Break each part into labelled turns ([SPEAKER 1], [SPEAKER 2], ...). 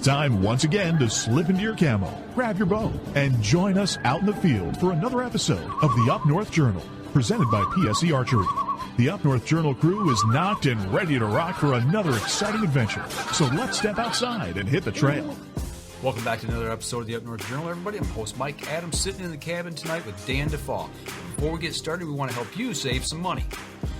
[SPEAKER 1] time once again to slip into your camo, grab your bow, and join us out in the field for another episode of the Up North Journal, presented by PSE Archery. The Up North Journal crew is knocked and ready to rock for another exciting adventure. So let's step outside and hit the trail.
[SPEAKER 2] Welcome back to another episode of the Up North Journal, everybody. I'm host Mike Adams, sitting in the cabin tonight with Dan DeFaw. Before we get started, we want to help you save some money.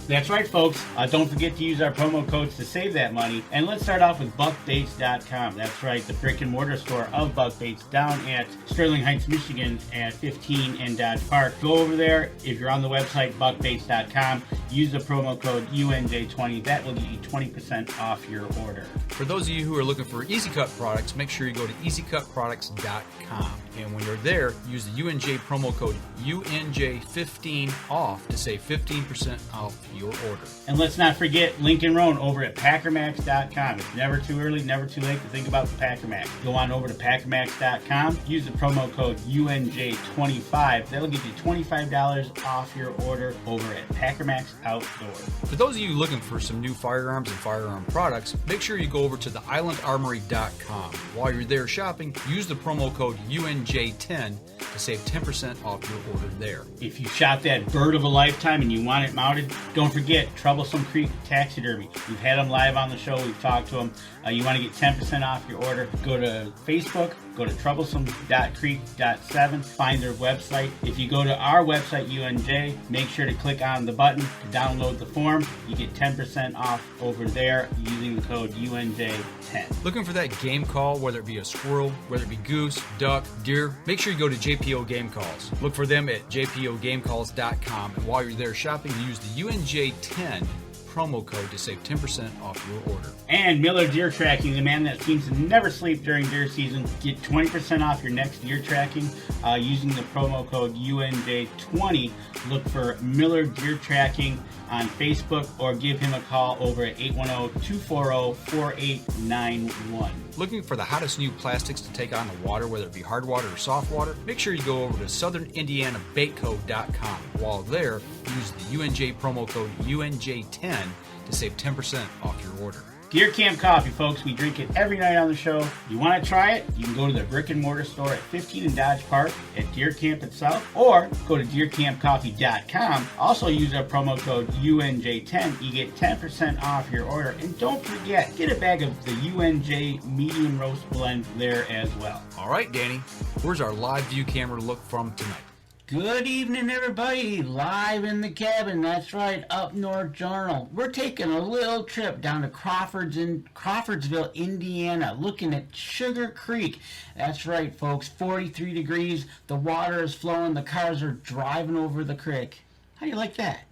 [SPEAKER 3] That's right, folks. Don't forget to use our promo codes to save that money. And let's start off with buckbaits.com. That's right, the brick and mortar store of Buck Baits down at Sterling Heights, Michigan at 15 and Dodge Park. Go over there. If you're on the website, buckbaits.com, use the promo code UNJ20. That will get you 20% off your order.
[SPEAKER 2] For those of you who are looking for Easy Cut products, make sure you go to easycutproducts.com. And when you're there, use the UNJ promo code UNJ15 off to save 15% off your order.
[SPEAKER 3] And let's not forget Lincoln Roan over at packermax.com. It's never too early, never too late to think about the Packer Max. Go on over to packermax.com, use the promo code UNJ25. That'll get you $25 off your order over at Packer Max Outdoors.
[SPEAKER 2] For those of you looking for some new firearms and firearm products, make sure you go over to the islandarmory.com. While you're there shopping, use the promo code UNJ10 to save 10% off your order there.
[SPEAKER 3] If you shot that bird of a lifetime and you want it mounted, don't forget Troublesome Creek Taxidermy. We've had them live on the show. We've talked to them. You want to get 10% off your order, go to Facebook, go to troublesome.creek.7, find their website. If you go to our website, UNJ, make sure to click on the button to download the form. You get 10% off over there using the code UNJ10.
[SPEAKER 2] Looking for that game call, whether it be a squirrel, whether it be goose, duck, deer, make sure you go to JPO Game Calls. Look for them at jpogamecalls.com, and while you're there shopping, use the UNJ10 promo code to save 10% off your order.
[SPEAKER 3] And Miller Deer Tracking, the man that seems to never sleep during deer season. Get 20% off your next deer tracking using the promo code UNJ20. Look for Miller Deer Tracking on Facebook or give him a call over at 810-240-4891.
[SPEAKER 2] Looking for the hottest new plastics to take on the water, whether it be hard water or soft water? Make sure you go over to southernindianabaitco.com. While there, use the UNJ promo code UNJ10 to save 10% off your order.
[SPEAKER 3] Deer Camp Coffee, folks. We drink it every night on the show. You want to try it? You can go to the brick and mortar store at 15 and Dodge Park at Deer Camp itself, or go to deercampcoffee.com. Also use our promo code UNJ10. You get 10% off your order. And don't forget, get a bag of the UNJ medium roast blend there as well.
[SPEAKER 2] All right, Danny, where's our live view camera look from tonight?
[SPEAKER 3] Good evening, everybody. Live in the cabin. That's right, Up North Journal. We're taking a little trip down to Crawfordsville, Indiana, looking at Sugar Creek. That's right, folks. 43 degrees. The water is flowing. The cars are driving over the creek. How do you like that?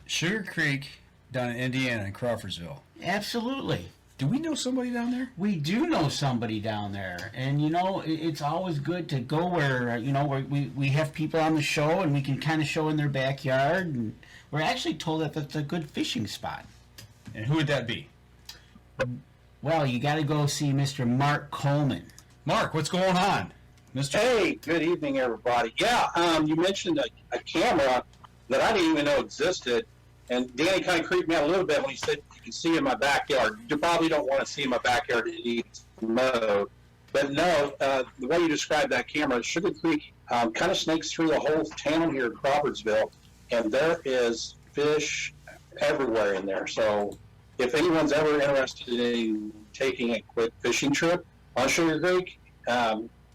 [SPEAKER 4] Sugar Creek down in Indiana in Crawfordsville.
[SPEAKER 3] Absolutely.
[SPEAKER 4] Do we know somebody down there?
[SPEAKER 3] We do know somebody down there, and it's always good to go where where we have people on the show and we can kind of show in their backyard, and we're actually told that that's a good fishing spot.
[SPEAKER 4] And who would that be?
[SPEAKER 3] Well, you got to go see Mr. Mark Coleman.
[SPEAKER 4] Mark, what's going on, Mr.?
[SPEAKER 5] Hey, good evening, everybody. Yeah, you mentioned a camera that I didn't even know existed, and Danny kind of creeped me out a little bit when he said you can see in my backyard. You probably don't want to see in my backyard in each mode. But no, the way you described that camera, Sugar Creek kind of snakes through the whole town here in Crawfordsville, and there is fish everywhere in there. So if anyone's ever interested in taking a quick fishing trip on Sugar Creek,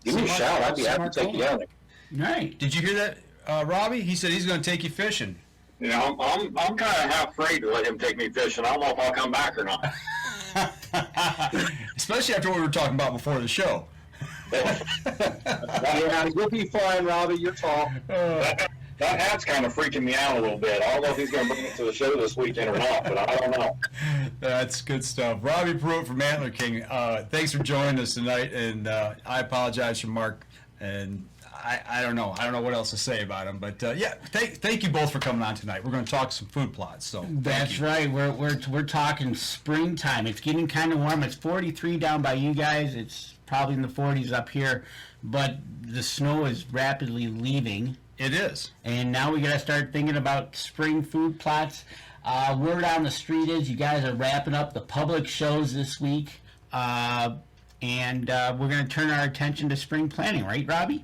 [SPEAKER 5] give me a shout. I'd be happy to take you down there.
[SPEAKER 3] Right.
[SPEAKER 4] Did you hear that, Robbie? He said he's going to take you fishing.
[SPEAKER 6] You know, I'm kind of half afraid to let him take me fishing. I don't know if I'll come back or not.
[SPEAKER 4] Especially after what we were talking about before the show.
[SPEAKER 5] Yeah, you'll be fine, Robbie. You're tall.
[SPEAKER 6] That hat's kind of freaking me out a little bit. I don't know if he's going to bring it to the show this weekend or not, but I don't know.
[SPEAKER 4] That's good stuff. Robbie Pruitt from Antler King. Thanks for joining us tonight, and I apologize for Mark, and I don't know. I don't know what else to say about him, but thank you both for coming on tonight. We're going to talk some food plots. So
[SPEAKER 3] that's right. We're talking springtime. It's getting kind of warm. It's 43 down by you guys. It's probably in the 40s up here, but the snow is rapidly leaving.
[SPEAKER 4] It is,
[SPEAKER 3] and now we got to start thinking about spring food plots. Word on the street is you guys are wrapping up the public shows this week. and we're going to turn our attention to spring planning, right, Robbie?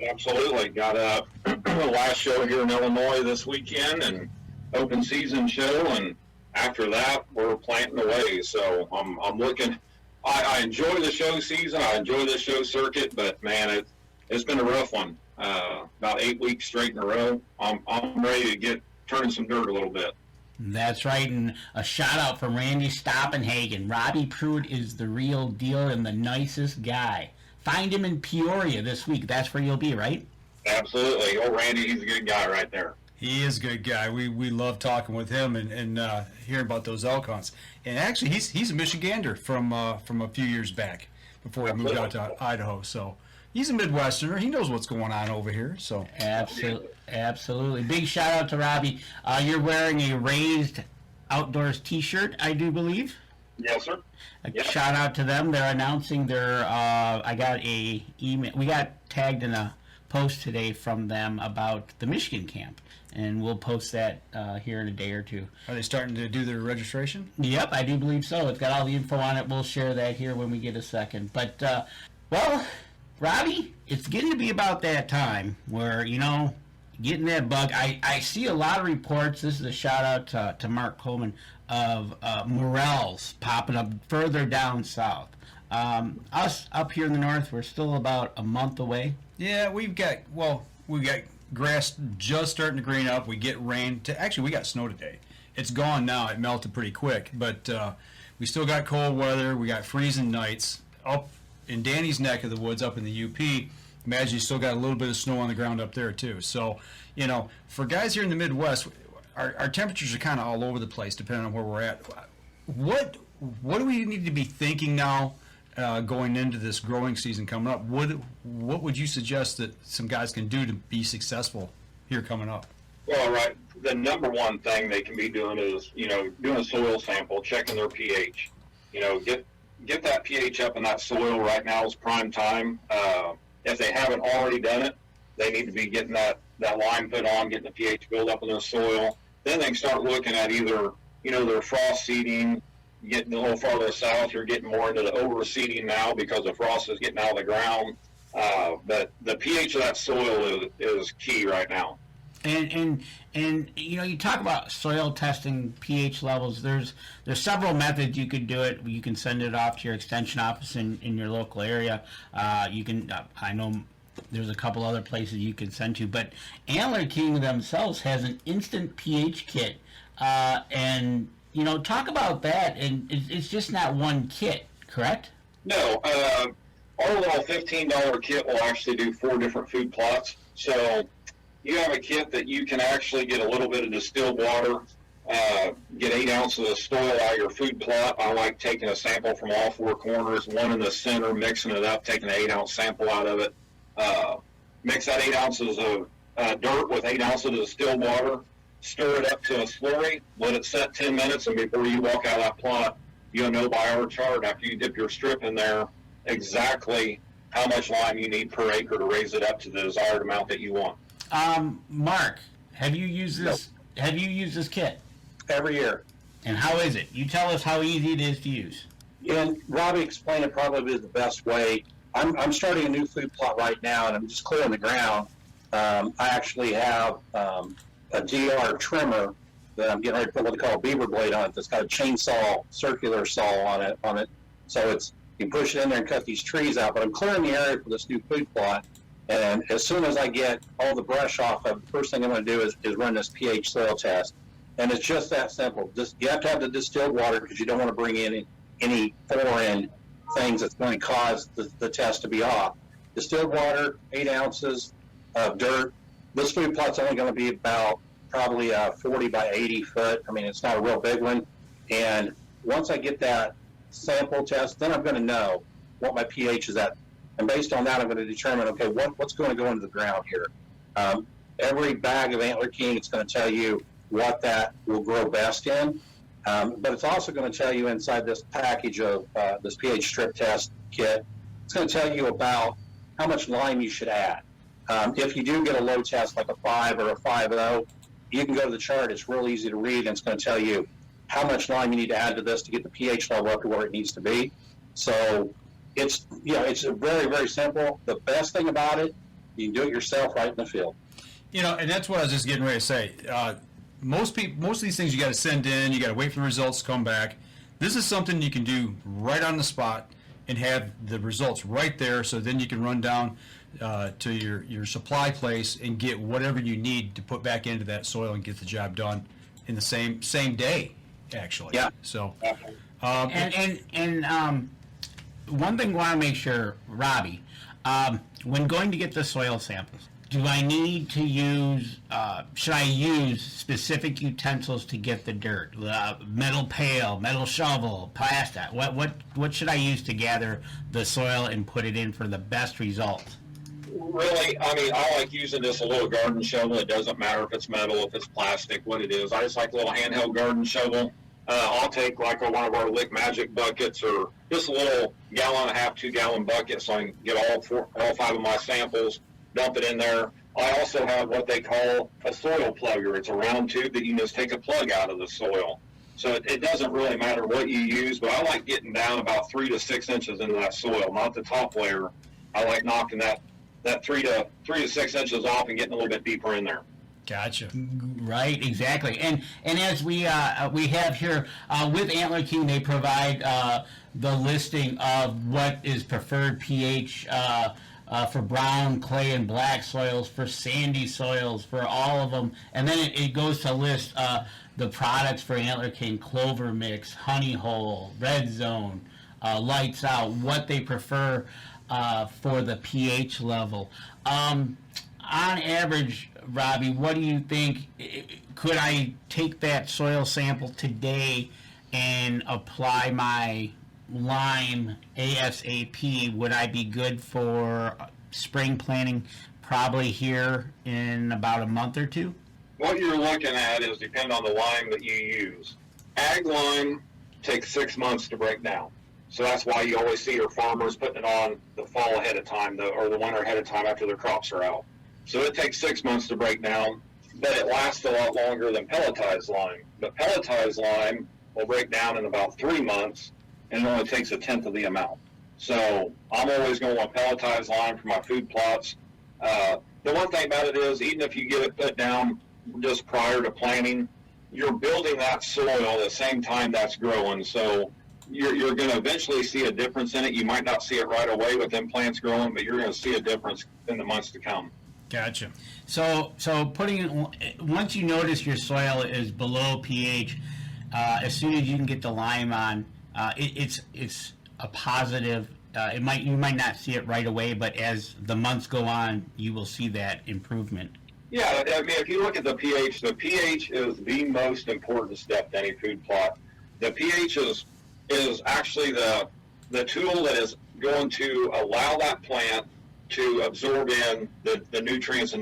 [SPEAKER 6] Absolutely. Got a last show here in Illinois this weekend and open season show, and after that we're planting away. So I'm looking. I enjoy the show season. I enjoy the show circuit, but man, it's been a rough one. About 8 weeks straight in a row. I'm ready to get turning some dirt a little bit.
[SPEAKER 3] That's right, and a shout-out from Randy Stoppenhagen. Robie Pruitt is the real deal and the nicest guy. Find him in Peoria this week. That's where you'll be, right?
[SPEAKER 6] Absolutely. Oh, Randy, he's a good guy right there.
[SPEAKER 4] He is a good guy. We love talking with him and hearing about those elk hunts. And actually, he's a Michigander from a few years back before he moved out to Idaho. So he's a Midwesterner. He knows what's going on over here. So
[SPEAKER 3] Absolutely. Big shout out to Robbie. You're wearing a Raised Outdoors T-shirt, I do believe.
[SPEAKER 6] Yes, sir.
[SPEAKER 3] Shout out to them. They're announcing their. I got a email. We got tagged in a post today from them about the Michigan camp, and we'll post that here in a day or two.
[SPEAKER 4] Are they starting to do their registration?
[SPEAKER 3] Yep, I do believe so. It's got all the info on it. We'll share that here when we get a second. But well, Robbie, it's getting to be about that time where getting that bug. I see a lot of reports. This is a shout out to Mark Coleman of morels popping up further down south. Us up here in the north, we're still about a month away.
[SPEAKER 4] Yeah, we got grass just starting to green up. We get rain. Actually, we got snow today. It's gone now. It melted pretty quick, but we still got cold weather. We got freezing nights up in Danny's neck of the woods, up in the UP. Imagine you still got a little bit of snow on the ground up there too. So, for guys here in the Midwest, our temperatures are kind of all over the place depending on where we're at. What do we need to be thinking now going into this growing season coming up? What would you suggest that some guys can do to be successful here coming up?
[SPEAKER 6] Well, right. The number one thing they can be doing is, doing a soil sample, checking their pH. Get that pH up in that soil. Right now is prime time. If they haven't already done it, they need to be getting that lime put on, getting the pH build up in their soil. Then they can start looking at either, their frost seeding, getting a little farther south. You're getting more into the overseeding now because the frost is getting out of the ground. But the pH of that soil is key right now.
[SPEAKER 3] And you talk about soil testing pH levels. There's several methods you could do it. You can send it off to your extension office in your local area. You can I know there's a couple other places you can send to, but Antler King themselves has an instant pH kit. And talk about that. And it's just not one kit, correct?
[SPEAKER 6] No, our little $15 kit will actually do 4 different food plots. So you have a kit that you can actually get a little bit of distilled water, get 8 ounces of soil out of your food plot. I like taking a sample from all 4 corners, one in the center, mixing it up, taking an 8-ounce sample out of it. Mix that 8 ounces of dirt with 8 ounces of distilled water, stir it up to a slurry, let it set 10 minutes, and before you walk out of that plot, you'll know by our chart, after you dip your strip in there, exactly how much lime you need per acre to raise it up to the desired amount that you want.
[SPEAKER 3] Mark, have you used this? No. Have you used this kit?
[SPEAKER 5] Every year.
[SPEAKER 3] And how is it? You tell us how easy it is to use.
[SPEAKER 5] And Robbie explained it probably is the best way. I'm starting a new food plot right now, and I'm just clearing the ground. I actually have a DR trimmer that I'm getting ready to put what they call a beaver blade on it. That's got a chainsaw, circular saw on it. So you can push it in there and cut these trees out. But I'm clearing the area for this new food plot. And as soon as I get all the brush off of it, the first thing I'm going to do is run this pH soil test. And it's just that simple. You have to have the distilled water because you don't want to bring in any foreign things that's going to cause the test to be off. Distilled water, 8 ounces of dirt. This food plot's only going to be about probably 40 by 80 foot. I mean, it's not a real big one. And once I get that sample test, then I'm going to know what my pH is at. And based on that, I'm going to determine, okay, what's going to go into the ground here. Every bag of Antler King, it's going to tell you what that will grow best in. But it's also going to tell you inside this package of this pH strip test kit, it's going to tell you about how much lime you should add. If you do get a low test like a 5 or a 5.0, you can go to the chart. It's real easy to read, and it's going to tell you how much lime you need to add to this to get the pH level up to where it needs to be. So it's very, very simple. The best thing about it, you can do it yourself right in the field.
[SPEAKER 4] And that's what I was just getting ready to say. Most of these things you got to send in, you got to wait for the results to come back. This is something you can do right on the spot and have the results right there, so then you can run down to your supply place and get whatever you need to put back into that soil and get the job done in the same day, actually.
[SPEAKER 5] Yeah.
[SPEAKER 4] So,
[SPEAKER 3] One thing I want to make sure, Robbie, when going to get the soil samples, do I need to use, should I use specific utensils to get the dirt? Metal pail, metal shovel, plastic? What should I use to gather the soil and put it in for the best results?
[SPEAKER 6] Really, I like using this a little garden shovel. It doesn't matter if it's metal, if it's plastic, what it is. I just like a little handheld garden shovel. I'll take like one of our Lick Magic buckets or just a little 1.5 gallon, 2 gallon bucket so I can get all 5 of my samples, dump it in there. I also have what they call a soil plugger. It's a round tube that you can just take a plug out of the soil. So it doesn't really matter what you use, but I like getting down about 3 to 6 inches into that soil, not the top layer. I like knocking that 3 to 6 inches off and getting a little bit deeper in there.
[SPEAKER 4] gotcha.
[SPEAKER 3] Right, exactly. And as we have here with Antler King, they provide the listing of what is preferred pH for brown, clay, and black soils, for sandy soils, for all of them. And then it goes to list the products for Antler King: Clover Mix, Honey Hole, Red Zone, Lights Out, what they prefer for the pH level. On average, Robbie, what do you think? Could I take that soil sample today and apply my lime ASAP? Would I be good for spring planting probably here in about a month or two?
[SPEAKER 6] What you're looking at is depend on the lime that you use. Ag lime takes 6 months to break down. So that's why you always see your farmers putting it on the fall ahead of time, or the winter ahead of time after their crops are out. So it takes 6 months to break down, but it lasts a lot longer than pelletized lime. But pelletized lime will break down in about 3 months, and it only takes 1/10 of the amount. So I'm always going to want pelletized lime for my food plots. The one thing about it is, even if you get it put down just prior to planting, you're building that soil at the same time that's growing. So you're going to eventually see a difference in it. You might not see it right away with them plants growing, but you're going to see a difference in the months to come.
[SPEAKER 4] Gotcha.
[SPEAKER 3] So putting it, once you notice your soil is below pH, as soon as you can get the lime on, it's a positive. You might not see it right away, but as the months go on, you will see that improvement.
[SPEAKER 6] Yeah, I mean, if you look at the pH is the most important step to any food plot. The pH is actually the tool that is going to allow that plant to absorb in the nutrients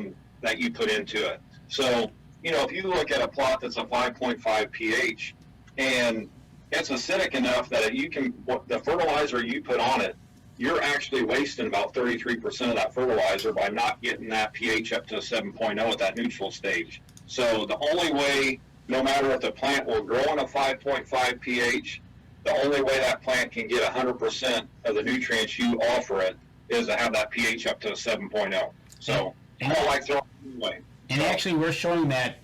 [SPEAKER 6] that you put into it. So, if you look at a plot that's a 5.5 pH and it's acidic enough that the fertilizer you put on it, you're actually wasting about 33% of that fertilizer by not getting that pH up to 7.0 at that neutral stage. So the only way, no matter if the plant will grow in a 5.5 pH, the only way that plant can get 100% of the nutrients you offer it is to have that pH up to a 7.0. So I don't like throwing it away.
[SPEAKER 3] And actually, we're showing that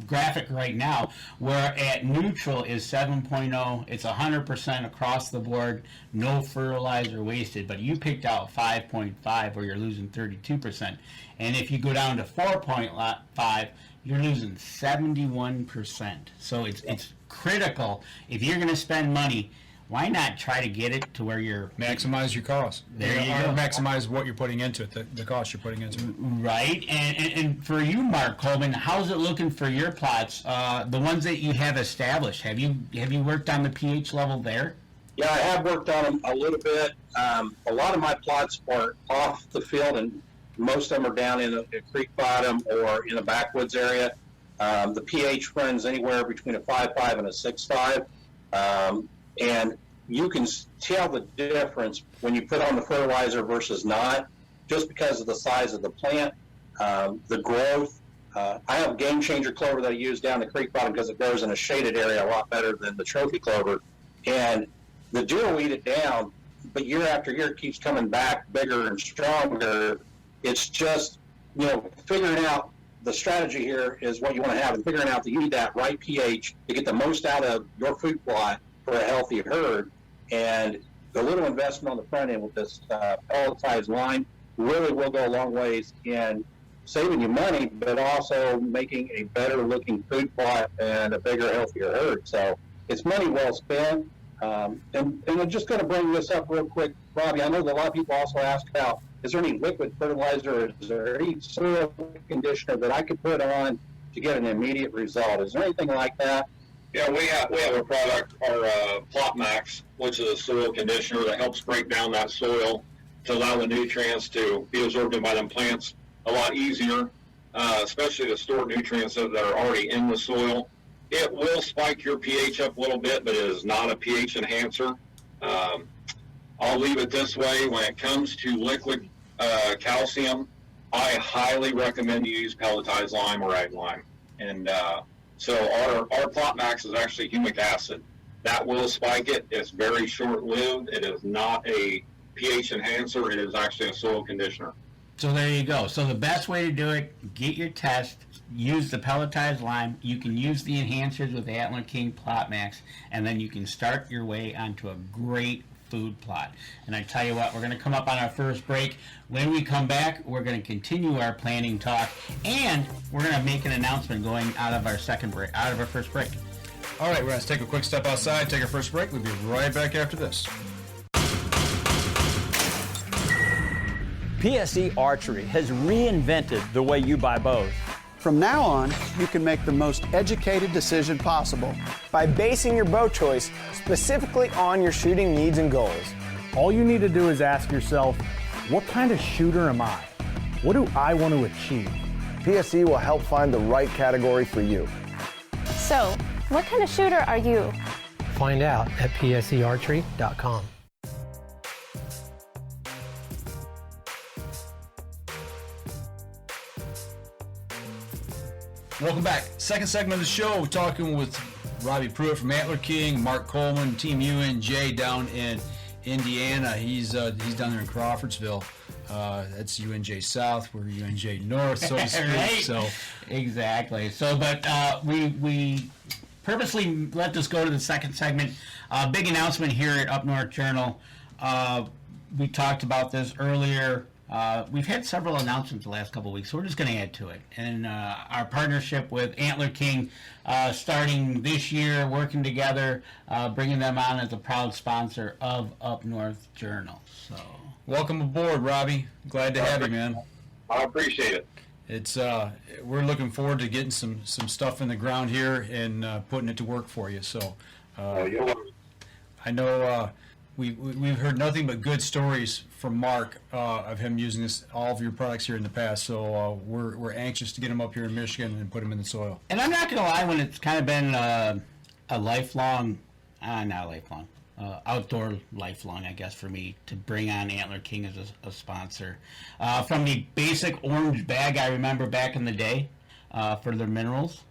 [SPEAKER 3] graphic right now, where at neutral is 7.0. It's 100% across the board, no fertilizer wasted. But you picked out 5.5, where you're losing 32%. And if you go down to 4.5, you're losing 71%. So it's critical. If you're going to spend money, why not try to get it to where you're...
[SPEAKER 4] Maximize your cost.
[SPEAKER 3] There you go.
[SPEAKER 4] Maximize what you're putting into it, the cost you're putting into it.
[SPEAKER 3] Right. And for you, Mark Coleman, how's it looking for your plots, the ones that you have established? Have you worked on the pH level there?
[SPEAKER 5] Yeah, I have worked on them a little bit. A lot of my plots are off the field, and most of them are down in a creek bottom or in a backwoods area. The pH runs anywhere between a 5.5 and a 6.5. And you can tell the difference when you put on the fertilizer versus not, just because of the size of the plant, the growth. I have game changer clover that I use down the creek bottom because it grows in a shaded area a lot better than the trophy clover. And the deer will eat it down, but year after year it keeps coming back bigger and stronger. It's just, figuring out the strategy here is what you want to have, and figuring out that you need that right pH to get the most out of your food plot for a healthy herd. And the little investment on the front end with this pelletized lime really will go a long ways in saving you money, but also making a better looking food plot and a bigger, healthier herd. So it's money well spent. And I'm just going to bring this up real quick, Robbie. I know that a lot of people also ask about, is there any liquid fertilizer, or is there any soil conditioner that I could put on to get an immediate result? Is there anything like that?
[SPEAKER 6] Yeah, we have a product, our Plot Max, which is a soil conditioner that helps break down that soil to allow the nutrients to be absorbed in by them plants a lot easier, especially the stored nutrients that are already in the soil. It will spike your pH up a little bit, but it is not a pH enhancer. I'll leave it this way. When it comes to liquid calcium, I highly recommend you use pelletized lime or ag lime. And so our Plot Max is actually humic acid. That will spike it. It's very short-lived. It is not a pH enhancer. It is actually a soil conditioner.
[SPEAKER 3] So there you go. So the best way to do it, get your test, use the pelletized lime. You can use the enhancers with Antler King Plot Max, and then you can start your way onto a great food plot. And I tell you what, we're going to come up on our first break. When we come back, we're going to continue our planning talk, and we're going to make an announcement going out of our first break.
[SPEAKER 4] All right, we're going to take a quick step outside, take our first break. We'll be right back after this.
[SPEAKER 7] PSE Archery has reinvented the way you buy bows.
[SPEAKER 8] From now on, you can make the most educated decision possible
[SPEAKER 9] by basing your bow choice specifically on your shooting needs and goals.
[SPEAKER 10] All you need to do is ask yourself, what kind of shooter am I? What do I want to achieve?
[SPEAKER 9] PSE will help find the right category for you.
[SPEAKER 11] So, what kind of shooter are you?
[SPEAKER 12] Find out at psearchery.com.
[SPEAKER 4] Welcome back. Second segment of the show, we're talking with Robie Pruitt from Antler King, Mark Coleman, Team UNJ down in Indiana. He's down there in Crawfordsville. That's UNJ South, we're UNJ North, so to speak.
[SPEAKER 3] Right.
[SPEAKER 4] So
[SPEAKER 3] exactly. So, but we purposely let this go to the second segment. Big announcement here at Up North Journal. We talked about this earlier. We've had several announcements the last couple of weeks, so we're just going to add to it. And our partnership with Antler King, starting this year, working together, bringing them on as a proud sponsor of Up North Journal. So,
[SPEAKER 4] welcome aboard, Robbie. Glad to have you, man.
[SPEAKER 6] I appreciate it.
[SPEAKER 4] It's we're looking forward to getting some stuff in the ground here and putting it to work for you. So, I know we've heard nothing but good stories from Mark of him using all of your products here in the past. So we're anxious to get him up here in Michigan and put him in the soil.
[SPEAKER 3] And I'm not going to lie, when it's kind of been a lifelong, outdoor lifelong, I guess, for me to bring on Antler King as a sponsor. From the basic orange bag I remember back in the day for their minerals,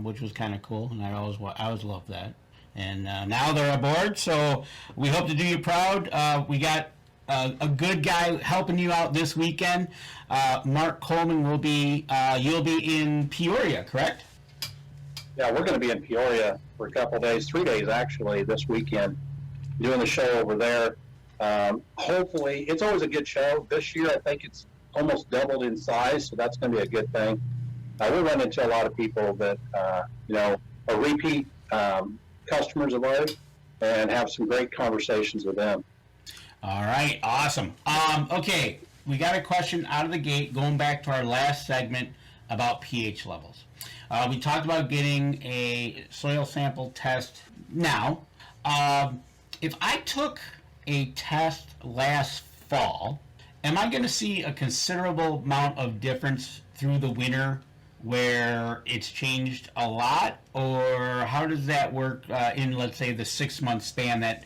[SPEAKER 3] which was kind of cool, and I always loved that. And now they're aboard, so we hope to do you proud. We got a good guy helping you out this weekend. Mark Coleman will be, you'll be in Peoria, correct?
[SPEAKER 5] Yeah, we're going to be in Peoria for a couple of days, 3 days actually, this weekend, doing the show over there. Hopefully, it's always a good show. This year, I think it's almost doubled in size, so that's going to be a good thing. We run into a lot of people that, are repeat customers of ours, and have some great conversations with them.
[SPEAKER 3] All right, awesome. Okay, we got a question out of the gate going back to our last segment about pH levels. We talked about getting a soil sample test now. If I took a test last fall, am I going to see a considerable amount of difference through the winter where it's changed a lot, or how does that work in, let's say, the 6 month span that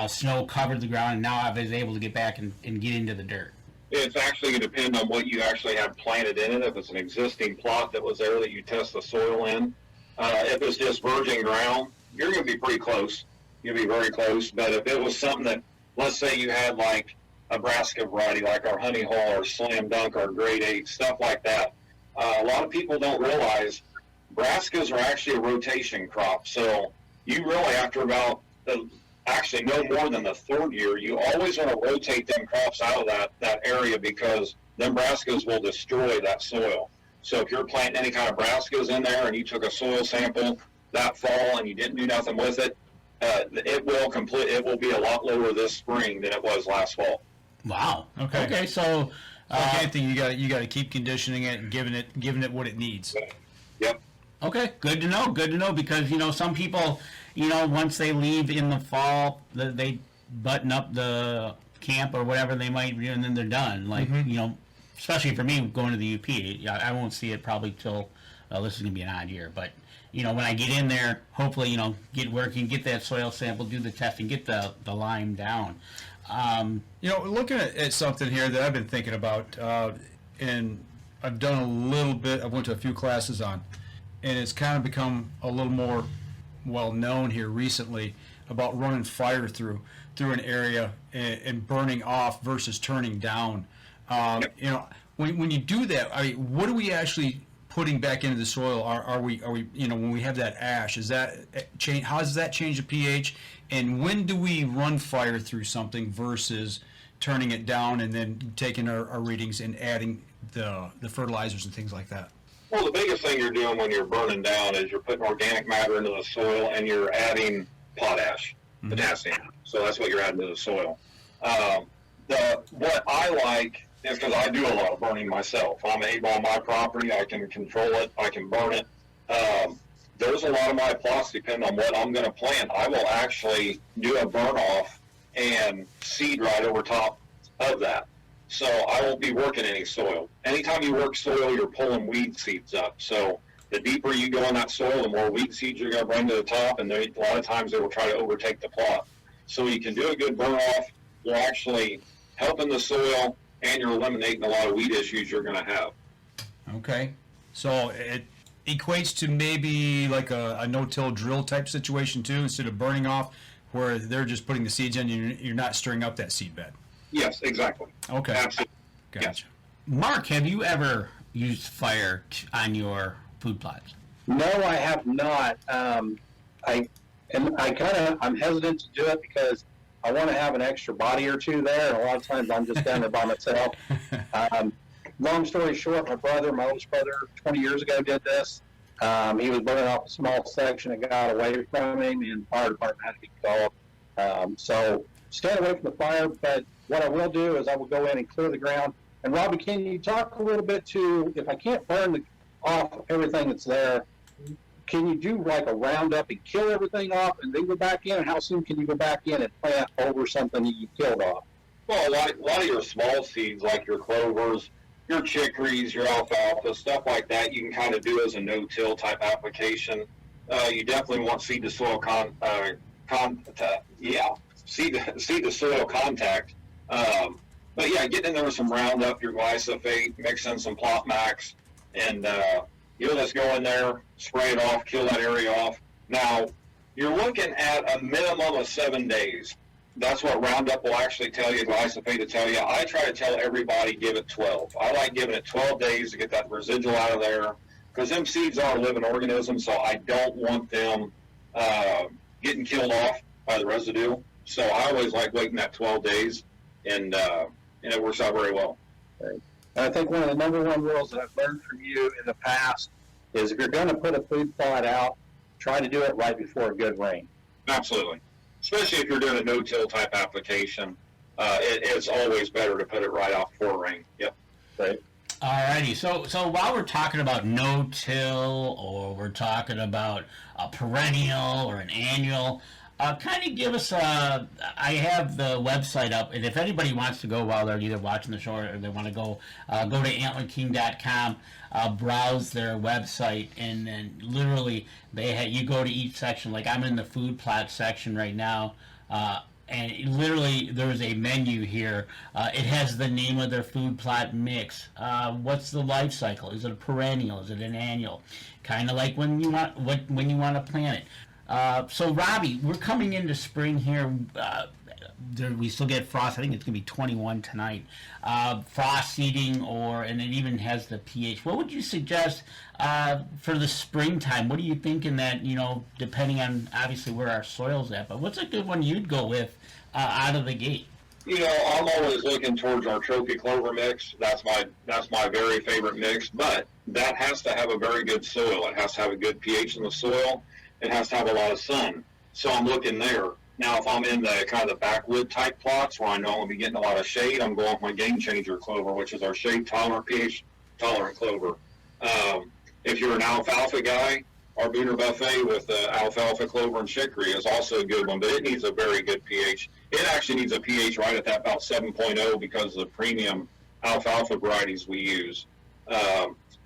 [SPEAKER 3] snow covered the ground and now I was able to get back and get into the dirt?
[SPEAKER 6] It's actually going to depend on what you actually have planted in it. If it's an existing plot that was there that you test the soil in, if it's just virgin ground, you're going to be pretty close. You'll be very close. But if it was something that let's say you had like a brassica variety, like our honey hole or slam dunk or grade 8, stuff like that. A lot of people don't realize brassicas are actually a rotation crop. So you really, after about actually no more than the third year, you always want to rotate them crops out of that area, because them brassicas will destroy that soil. So if you're planting any kind of brassicas in there and you took a soil sample that fall and you didn't do nothing with it, it will be a lot lower this spring than it was last fall.
[SPEAKER 3] Wow. Okay. So
[SPEAKER 4] Anthony, you got to keep conditioning it and giving it what it needs.
[SPEAKER 6] Yep.
[SPEAKER 3] okay, good to know. Good to know, because some people, once they leave in the fall, they button up the camp or whatever they might do, and then they're done. Like especially for me going to the UP, I won't see it probably till this is gonna be an odd year, but. When I get in there, hopefully, get working, get that soil sample, do the testing, get the lime down.
[SPEAKER 4] Looking at something here that I've been thinking about, and I've done a little bit, I went to a few classes on, and it's kind of become a little more well known here recently about running fire through an area and burning off versus turning down. When you do that, what are we actually putting back into the soil? Are we when we have that ash, is that change? How does that change the pH? And when do we run fire through something versus turning it down and then taking our readings and adding the fertilizers and things like that?
[SPEAKER 6] Well, the biggest thing you're doing when you're burning down is you're putting organic matter into the soil and you're adding potash, potassium. So that's what you're adding to the soil. What I like is, because I do a lot of burning myself. I'm able on my property. I can control it. I can burn it. There's a lot of my plots, depending on what I'm going to plant. I will actually do a burn off and seed right over top of that. So I won't be working any soil. Anytime you work soil, you're pulling weed seeds up. So the deeper you go in that soil, the more weed seeds you're going to bring to the top, and a lot of times they will try to overtake the plot. So you can do a good burn off. You're actually helping the soil, and you're eliminating a lot of weed issues you're going to have.
[SPEAKER 4] Okay. So it equates to maybe like a no-till drill type situation too, instead of burning off, where they're just putting the seeds in and you're not stirring up that seed bed.
[SPEAKER 6] Yes, exactly.
[SPEAKER 4] Okay.
[SPEAKER 6] Absolutely.
[SPEAKER 4] Gotcha.
[SPEAKER 6] Yes.
[SPEAKER 3] Mark, have you ever used fire on your food plots?
[SPEAKER 5] No, I have not. I'm hesitant to do it because I want to have an extra body or two there, and a lot of times I'm just down there by myself. Long story short, my oldest brother, 20 years ago did this. He was burning off a small section and got away from him, and the fire department had to be called. So stay away from the fire, but what I will do is I will go in and clear the ground. And Robbie, can you talk a little bit to, if I can't burn off everything that's there, can you do like a roundup and kill everything off and then go back in? And how soon can you go back in and plant over something that you killed off?
[SPEAKER 6] Well, a lot of your small seeds, like your clovers, your chicories, your alfalfa, stuff like that, you can kind of do as a no-till type application. You definitely want seed to soil seed to soil contact. But yeah, getting in there with some Roundup, your glyphosate, mix in some Plot Max, and you'll just go in there, spray it off, kill that area off. Now, you're looking at a minimum of 7 days. That's what Roundup will actually tell you, glyphosate to tell you. I try to tell everybody give it 12. I like giving it 12 days to get that residual out of there, because them seeds are living organisms, so I don't want them getting killed off by the residue. So I always like waiting that 12 days, and it works out very well.
[SPEAKER 5] Right. And I think one of the number one rules that I've learned from you in the past is if you're going to put a food plot out, try to do it right before a good rain.
[SPEAKER 6] Absolutely. Especially if you're doing a no-till type application, it's always better to put it right off before rain. Yep.
[SPEAKER 5] Right.
[SPEAKER 3] Alrighty, so while we're talking about no-till, or we're talking about a perennial or an annual, kind of give us I have the website up, and if anybody wants to go while they're either watching the show or they want to go to antlerking.com, browse their website, and then literally you go to each section. Like I'm in the food plot section right now, and literally there's a menu here. It has the name of their food plot mix. What's the life cycle? Is it a perennial? Is it an annual? Kind of like when you want to plant it. So, Robbie, we're coming into spring here. We still get frost. I think it's going to be 21 tonight. Frost seeding, and it even has the pH. What would you suggest for the springtime? What are you thinking that, depending on obviously where our soil's at, but what's a good one you'd go with out of the gate?
[SPEAKER 6] I'm always looking towards our trophy clover mix. That's my very favorite mix, but that has to have a very good soil. It has to have a good pH in the soil. It has to have a lot of sun. So I'm looking there. Now, if I'm in the kind of the backwood type plots where I know I'm going to be getting a lot of shade, I'm going with my Game Changer clover, which is our shade tolerant, pH tolerant clover. If you're an alfalfa guy, our Booner Buffet with alfalfa, clover, and chicory is also a good one, but it needs a very good pH. It actually needs a pH right at that about 7.0 because of the premium alfalfa varieties we use.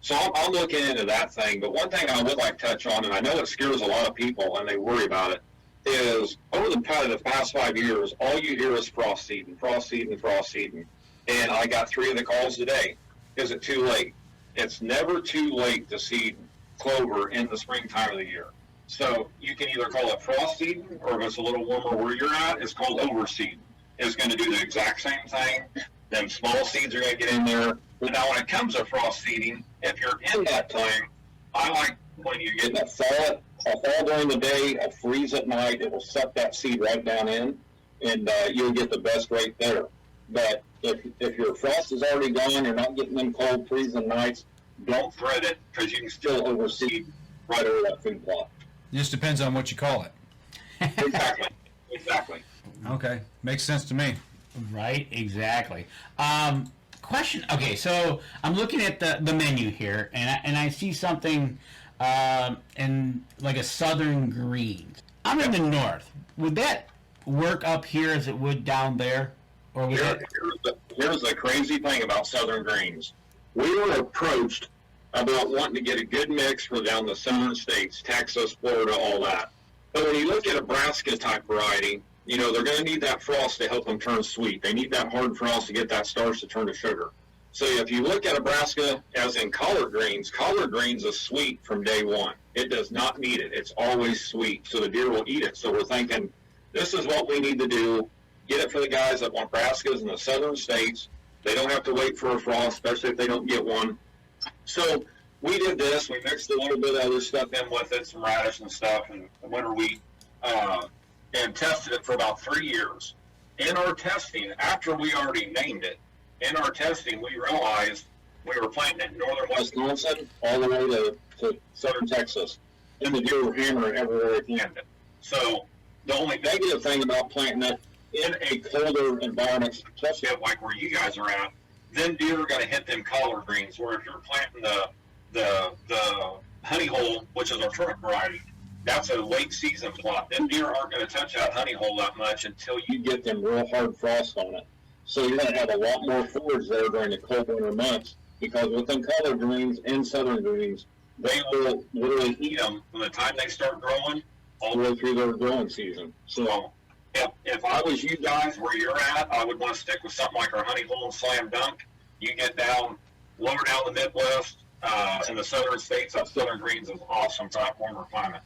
[SPEAKER 6] So I'm looking into that thing. But one thing I would like to touch on, and I know it scares a lot of people and they worry about it, is over the past 5 years, all you hear is frost seeding. And I got 3 of the calls today. Is it too late? It's never too late to seed clover in the springtime of the year. So you can either call it frost seeding, or if it's a little warmer where you're at, it's called overseeding. It's going to do the exact same thing. Them small seeds are going to get in there. But now when it comes to frost seeding, if you're in that time, I like when you get a fall during the day, a freeze at night, it will suck that seed right down in, and you'll get the best rate there. But if your frost is already gone, you're not getting them cold, freezing nights, don't thread it, because you can still overseed right over that food plot.
[SPEAKER 4] It just depends on what you call it.
[SPEAKER 6] Exactly.
[SPEAKER 4] Okay, makes sense to me.
[SPEAKER 3] Right, exactly. Question. Okay, so I'm looking at the menu here, and I see something in like a southern green. I'm in the north. Would that work up here as it would down there, or would
[SPEAKER 6] Here's the crazy thing about southern greens. We were approached about wanting to get a good mix for down the southern states, Texas, Florida, all that. But when you look at a Nebraska type variety, they're going to need that frost to help them turn sweet. They need that hard frost to get that starch to turn to sugar. So if you look at Nebraska as in collard greens is sweet from day one. It does not need it. It's always sweet, so the deer will eat it. So we're thinking, this is what we need to do. Get it for the guys that want Nebraskas in the southern states. They don't have to wait for a frost, especially if they don't get one. So we did this. We mixed a little bit of other stuff in with it, some radish and stuff, and winter wheat, and tested it for about 3 years. In our testing, after we already named it, in our testing, we realized we were planting it in northern Wisconsin all the way to southern Texas, and the deer were hammering everywhere it can. So the only negative thing about planting it in a colder environment, especially like where you guys are at, then deer are going to hit them collard greens. Where if you're planting the honey hole, which is our Pruitt variety, that's a late season plot. Them deer aren't going to touch that honey hole that much until you get them real hard frost on it. So you're going to have a lot more forage there during the cold winter months, because with them collard greens and southern greens, they will literally eat them from the time they start growing all the way through their growing season. So if I was you guys where you're at, I would want to stick with something like our honey hole and slam dunk. You get down, lower down the Midwest, in the southern states, that southern greens is awesome for that warmer climate.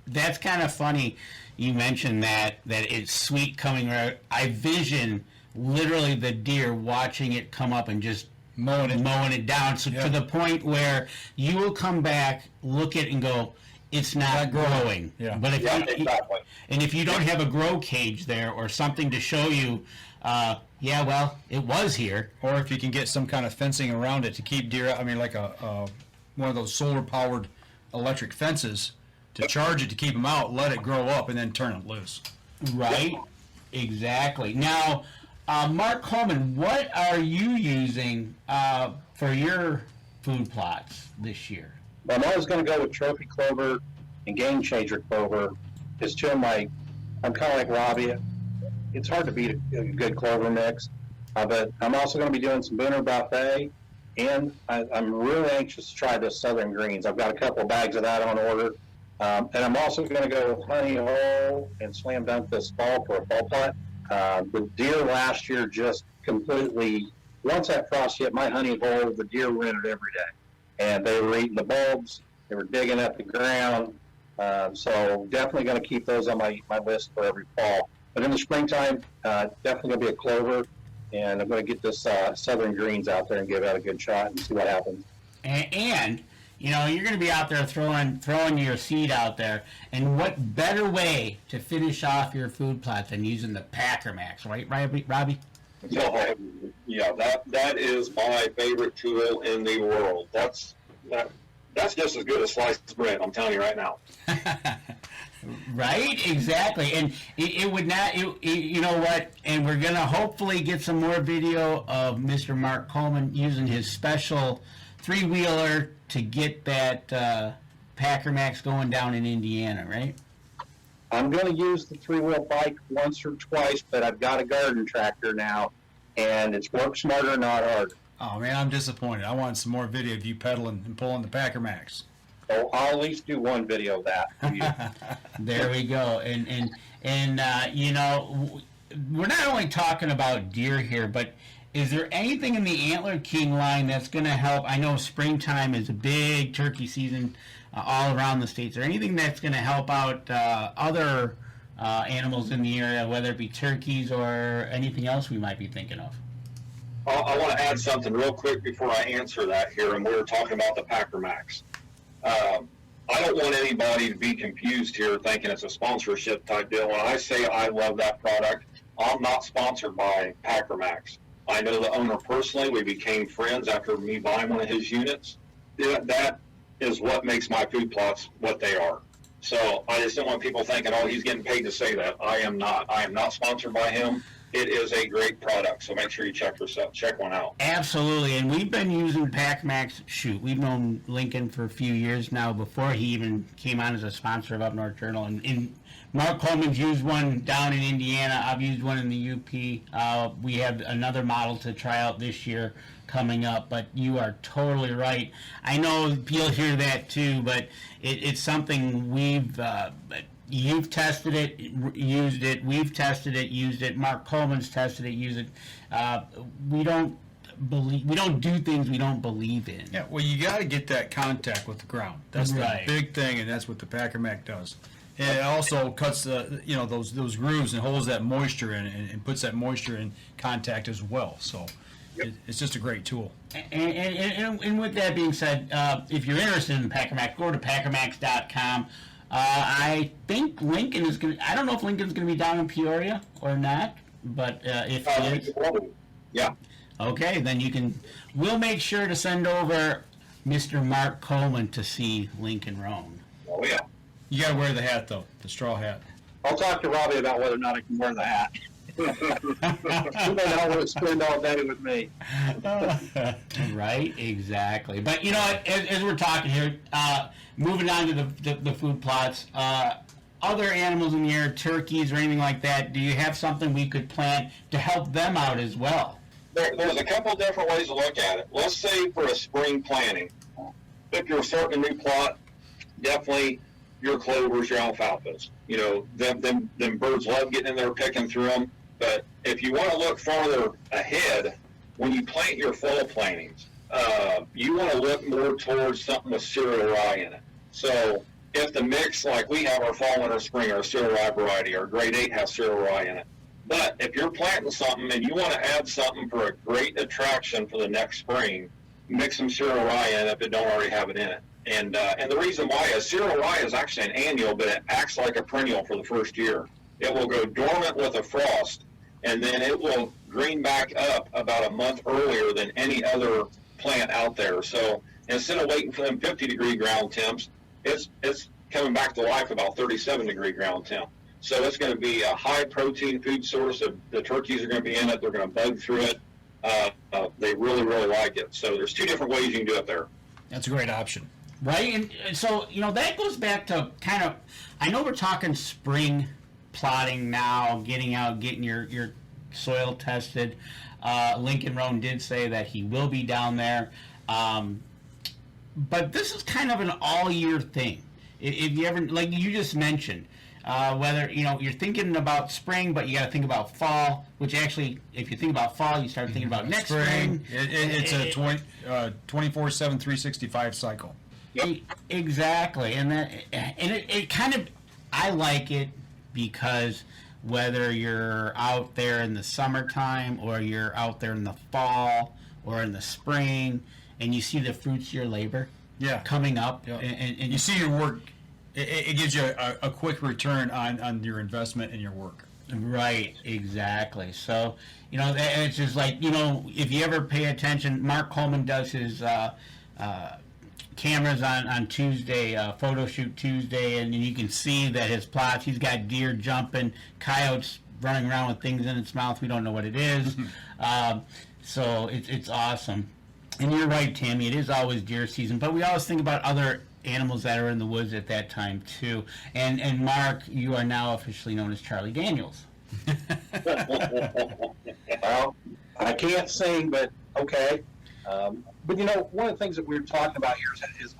[SPEAKER 3] That's kind of funny. You mentioned that it's sweet coming right. I vision literally the deer watching it come up and just mowing it down. So to the point where you will come back, look at it, and go, it's not growing.
[SPEAKER 4] Yeah.
[SPEAKER 3] But
[SPEAKER 6] exactly.
[SPEAKER 3] And if you don't have a grow cage there or something to show you, it was here.
[SPEAKER 4] Or if you can get some kind of fencing around it to keep deer out. I mean, like one of those solar-powered electric fences to charge it to keep them out, let it grow up, and then turn it loose.
[SPEAKER 3] Right? Exactly. Now, Mark Coleman, what are you using for your food plots this year?
[SPEAKER 5] Well, I'm always going to go with trophy clover and Game Changer clover. It's two of my, I'm kind of like Robbie. It's hard to beat a good clover mix. But I'm also going to be doing some Booner Buffet, and I'm really anxious to try this Southern Greens. I've got a couple of bags of that on order. And I'm also going to go with Honey Hole and Slam Dunk this fall for a fall plot. The deer last year just completely, once that frost hit my Honey Hole, the deer were in it every day. And they were eating the bulbs. They were digging up the ground. So definitely going to keep those on my list for every fall. But in the springtime, definitely going to be a clover, and I'm going to get this Southern Greens out there and give that a good shot and see what happens.
[SPEAKER 3] And you know, you're going to be out there throwing your seed out there, and what better way to finish off your food plot than using the Packer Max, right, Robbie?
[SPEAKER 6] Yeah, that is my favorite tool in the world. That's just as good as sliced bread, I'm telling you right now.
[SPEAKER 3] Right, exactly, and it would not. You know what? And we're gonna hopefully get some more video of Mr. Mark Coleman using his special 3-wheeler to get that Packer Max going down in Indiana, right?
[SPEAKER 5] I'm going to use the 3-wheel bike once or twice, but I've got a garden tractor now, and it's work smarter, not harder.
[SPEAKER 4] Oh man, I'm disappointed. I want some more video of you pedaling and pulling the Packer Max.
[SPEAKER 5] So I'll at least do one video of that for you.
[SPEAKER 3] There we go. And you know, we're not only talking about deer here, but is there anything in the Antler King line that's going to help? I know springtime is a big turkey season all around the state. Is there anything that's going to help out other animals in the area, whether it be turkeys or anything else we might be thinking of?
[SPEAKER 6] I want to add something real quick before I answer that here, and we were talking about the Packer Max. I don't want anybody to be confused here thinking it's a sponsorship type deal. When I say I love that product, I'm not sponsored by Packer Max. I know the owner personally. We became friends after me buying one of his units. That is what makes my food plots what they are. So I just don't want people thinking, oh, he's getting paid to say that. I am not. I am not sponsored by him. It is a great product, so make sure you check one out.
[SPEAKER 3] Absolutely, and we've been using Pack Max. We've known Lincoln for a few years now before he even came on as a sponsor of Up North Journal. And Mark Coleman's used one down in Indiana. I've used one in the UP. We have another model to try out this year coming up, but you are totally right. I know you'll hear that too, but it's something you've tested it, used it. We've tested it, used it. Mark Coleman's tested it, used it. We don't do things we don't believe in.
[SPEAKER 4] Yeah, well, you got to get that contact with the ground. That's
[SPEAKER 3] right.
[SPEAKER 4] The big thing, and that's what the Packer Mac does. And it also cuts those grooves and holds that moisture in, and puts that moisture in contact as well. So it's just a great tool.
[SPEAKER 3] And with that being said, if you're interested in the Packer Max, go to packermax.com. I think Lincoln is going to, I don't know if Lincoln's going to be down in Peoria or not, but if he is.
[SPEAKER 6] Yeah.
[SPEAKER 3] Okay, then we'll make sure to send over Mr. Mark Coleman to see Lincoln Roan.
[SPEAKER 6] Oh, yeah.
[SPEAKER 4] You got to wear the hat, though, the straw hat.
[SPEAKER 5] I'll talk to Robbie about whether or not I can wear the hat. He may not want to spend all day with me.
[SPEAKER 3] Right, exactly. But you know, as we're talking here, moving on to the food plots, other animals in the air, turkeys or anything like that, do you have something we could plant to help them out as well?
[SPEAKER 6] There's a couple different ways to look at it. Let's say for a spring planting, if you're starting a new plot, definitely your clovers, your alfalfas. You know, them birds love getting in there picking through them. But if you want to look farther ahead, when you plant your fall plantings, you want to look more towards something with cereal rye in it. So if the mix, like we have our fall, winter, spring, our cereal rye variety, our grade 8 has cereal rye in it. But if you're planting something and you want to add something for a great attraction for the next spring, mix some cereal rye in if it don't already have it in it. And the reason why is cereal rye is actually an annual, but it acts like a perennial for the first year. It will go dormant with a frost, and then it will green back up about a month earlier than any other plant out there. So instead of waiting for them 50-degree ground temps, it's coming back to life about 37-degree ground temp. So it's going to be a high-protein food source. The turkeys are going to be in it. They're going to bug through it. They really, really like it. So there's two different ways you can do it there.
[SPEAKER 4] That's a great option.
[SPEAKER 3] Right? And so, you know, that goes back to kind of, I know we're talking spring plotting now, getting your soil tested. Lincoln Roan did say that he will be down there. But this is kind of an all-year thing. If you ever, like you just mentioned, whether, you know, you're thinking about spring, but you got to think about fall, which actually, if you think about fall, you start thinking about next spring.
[SPEAKER 4] It's a 24/7, 365 cycle.
[SPEAKER 3] Exactly, and it kind of, I like it because whether you're out there in the summertime or you're out there in the fall or in the spring, and you see the fruits of your labor coming up, and
[SPEAKER 4] you see your work, it gives you a quick return on your investment in your work.
[SPEAKER 3] Right, exactly. So, it's just like, if you ever pay attention, Mark Coleman does his cameras on Tuesday, photo shoot Tuesday, and you can see that his plots, he's got deer jumping, coyotes running around with things in its mouth. We don't know what it is. So it's awesome. And you're right, Tammy, it is always deer season, but we always think about other animals that are in the woods at that time too. And Mark, you are now officially known as Charlie Daniels.
[SPEAKER 5] Well, I can't sing, but okay. But one of the things that we were talking about here is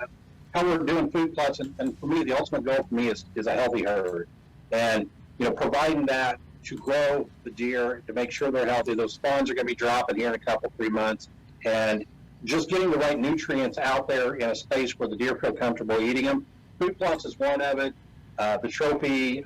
[SPEAKER 5] how we're doing food plots, and for me, the ultimate goal for me is a healthy herd, and providing that to grow the deer, to make sure they're healthy. Those spawns are going to be dropping here in a couple, 3 months, and just getting the right nutrients out there in a space where the deer feel comfortable eating them. Food plots is one of it. The trophy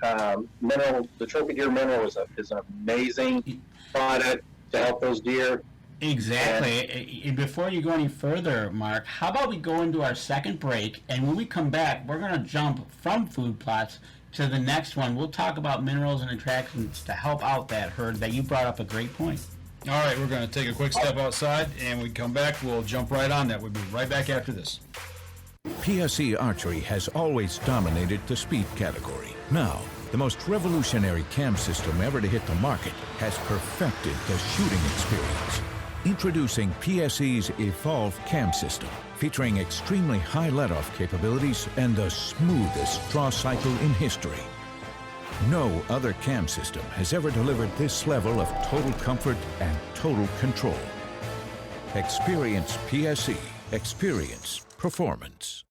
[SPEAKER 5] mineral, the trophy deer mineral is an amazing product to help those deer.
[SPEAKER 3] Exactly. And before you go any further, Mark, how about we go into our second break, and when we come back, we're going to jump from food plots to the next one. We'll talk about minerals and attractants to help out that herd. That you brought up a great point.
[SPEAKER 4] All right, we're going to take a quick step outside, and we come back, we'll jump right on that. We'll be right back after this.
[SPEAKER 13] PSE Archery has always dominated the speed category. Now, the most revolutionary cam system ever to hit the market has perfected the shooting experience. Introducing PSE's Evolve Cam System, featuring extremely high let-off capabilities and the smoothest draw cycle in history. No other cam system has ever delivered this level of total comfort and total control. Experience PSE. Experience performance.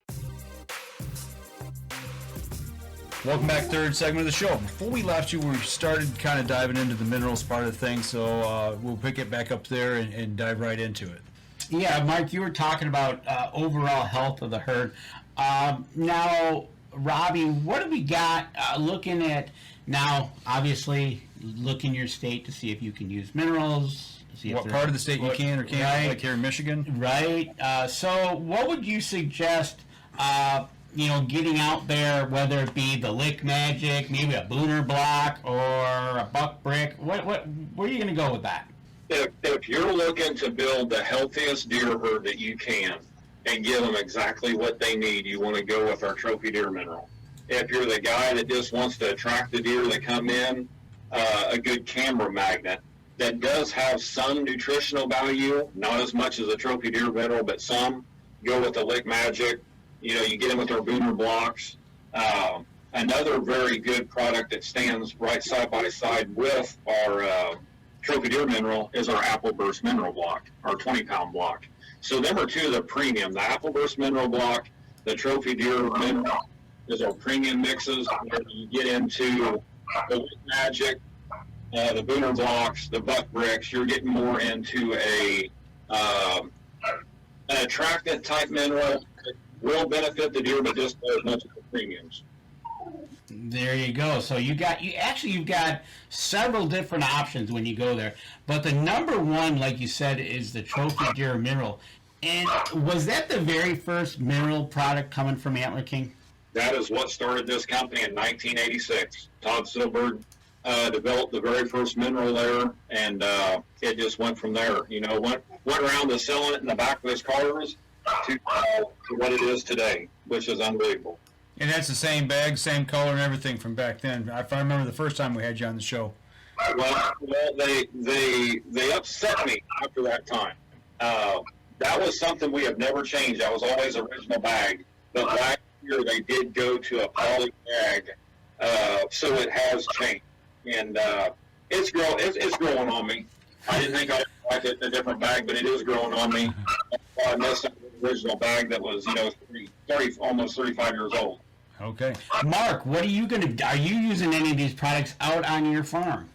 [SPEAKER 4] Welcome back, third segment of the show. Before we left you, we started kind of diving into the minerals part of the thing, so we'll pick it back up there and dive right into it.
[SPEAKER 3] Yeah, Mark, you were talking about overall health of the herd. Now, Robbie, what do we got looking at now? Obviously, look in your state to see if you can use minerals. See
[SPEAKER 4] what part of the state you can or can't, right, like here in Michigan?
[SPEAKER 3] Right. So what would you suggest, getting out there, whether it be the Lick Magic, maybe a Booner Block, or a Buck Brick? Where are you going to go with that?
[SPEAKER 6] If you're looking to build the healthiest deer herd that you can and give them exactly what they need, you want to go with our trophy deer mineral. If you're the guy that just wants to attract the deer that come in, a good camera magnet that does have some nutritional value, not as much as a trophy deer mineral, but some, go with the Lick Magic. You get them with our Booner blocks. Another very good product that stands right side by side with our trophy deer mineral is our Apple Burst mineral block, our 20-pound block. So them are two of the premium. The Apple Burst mineral block, the trophy deer mineral is our premium mixes. Where you get into the Lick Magic, the Booner blocks, the Buck Bricks, you're getting more into an attractant type mineral that will benefit the deer, but just as much as the premiums.
[SPEAKER 3] There you go. So you've got several different options when you go there. But the number one, like you said, is the trophy deer mineral. And was that the very first mineral product coming from Antler King?
[SPEAKER 6] That is what started this company in 1986. Todd Silberg developed the very first mineral there, and it just went from there. Went around to selling it in the back of his cars to what it is today, which is unbelievable.
[SPEAKER 4] And that's the same bag, same color, and everything from back then. If I remember the first time we had you on the show.
[SPEAKER 6] Well, they upset me after that time. That was something we have never changed. That was always original bag. But last year they did go to a poly bag, so it has changed. And it's growing on me. I didn't think I'd like it in a different bag, but it is growing on me. I messed up the original bag that was, 30, almost 35 years old.
[SPEAKER 3] Okay. Mark, what are you using any of these products out on your farm?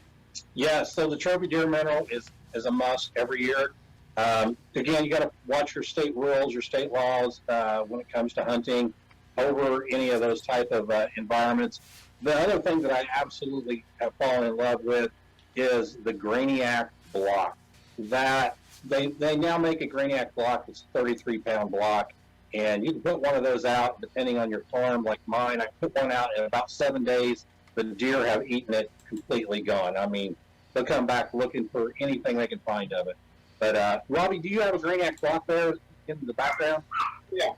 [SPEAKER 5] Yeah, so the trophy deer mineral is a must every year. Again, you got to watch your state rules, your state laws when it comes to hunting over any of those type of environments. The other thing that I absolutely have fallen in love with is the Grainiac block. That they now make a Grainiac block that's a 33-pound block, and you can put one of those out depending on your farm. Like mine, I put one out in about 7 days. The deer have eaten it completely gone. I mean, they'll come back looking for anything they can find of it. But Robbie, do you have a Grainiac block there in the background?
[SPEAKER 6] Yeah,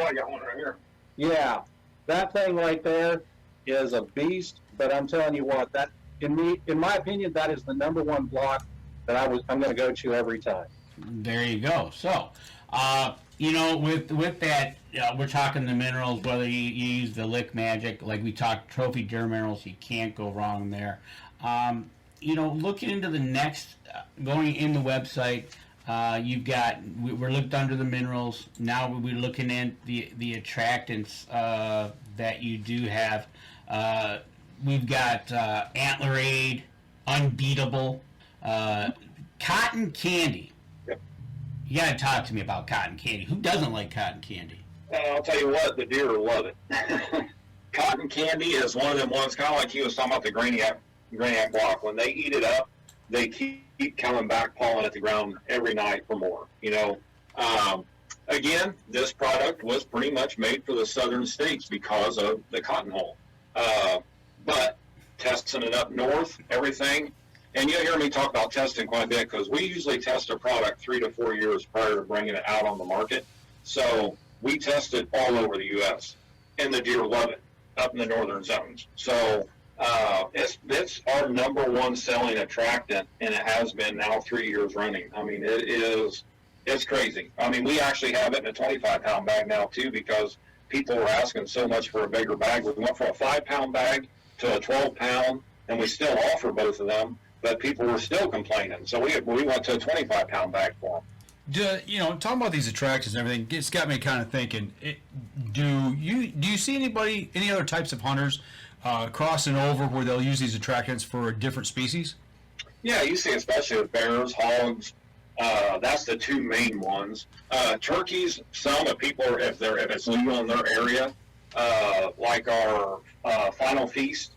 [SPEAKER 6] I got one right here.
[SPEAKER 5] Yeah, that thing right there is a beast. But I'm telling you what, that in my opinion, that is the number one block that I'm going to go to every time.
[SPEAKER 3] There you go. So, with that, we're talking the minerals. Whether you use the Lick Magic, like we talked, trophy deer minerals, you can't go wrong there. Looking into the next, going in the website, we're looked under the minerals. Now we're looking at the attractants that you do have. We've got Antler Aid, Unbeatable, Cotton Candy.
[SPEAKER 6] Yep.
[SPEAKER 3] You got to talk to me about cotton candy. Who doesn't like cotton candy?
[SPEAKER 6] I'll tell you what, the deer love it. Cotton candy is one of them ones, kind of like he was talking about the Grainiac block. When they eat it up, they keep coming back, pawing at the ground every night for more. Again, this product was pretty much made for the southern states because of the cotton hole. But testing it up north, everything, and you'll hear me talk about testing quite a bit because we usually test a product 3 to 4 years prior to bringing it out on the market. So we test it all over the U.S., and the deer love it up in the northern zones. So it's our number one selling attractant, and it has been now 3 years running. I mean, it's crazy. I mean, we actually have it in a 25-pound bag now, too, because people were asking so much for a bigger bag. We went from a 5-pound bag to a 12-pound, and we still offer both of them, but people were still complaining. So we went to a 25-pound bag for them.
[SPEAKER 4] Talking about these attractants and everything, it's got me kind of thinking. Do you see any other types of hunters crossing over where they'll use these attractants for different species?
[SPEAKER 6] Yeah, you see, especially with bears, hogs. That's the two main ones. Turkeys, some of people, if it's legal in their area, like our Final Feast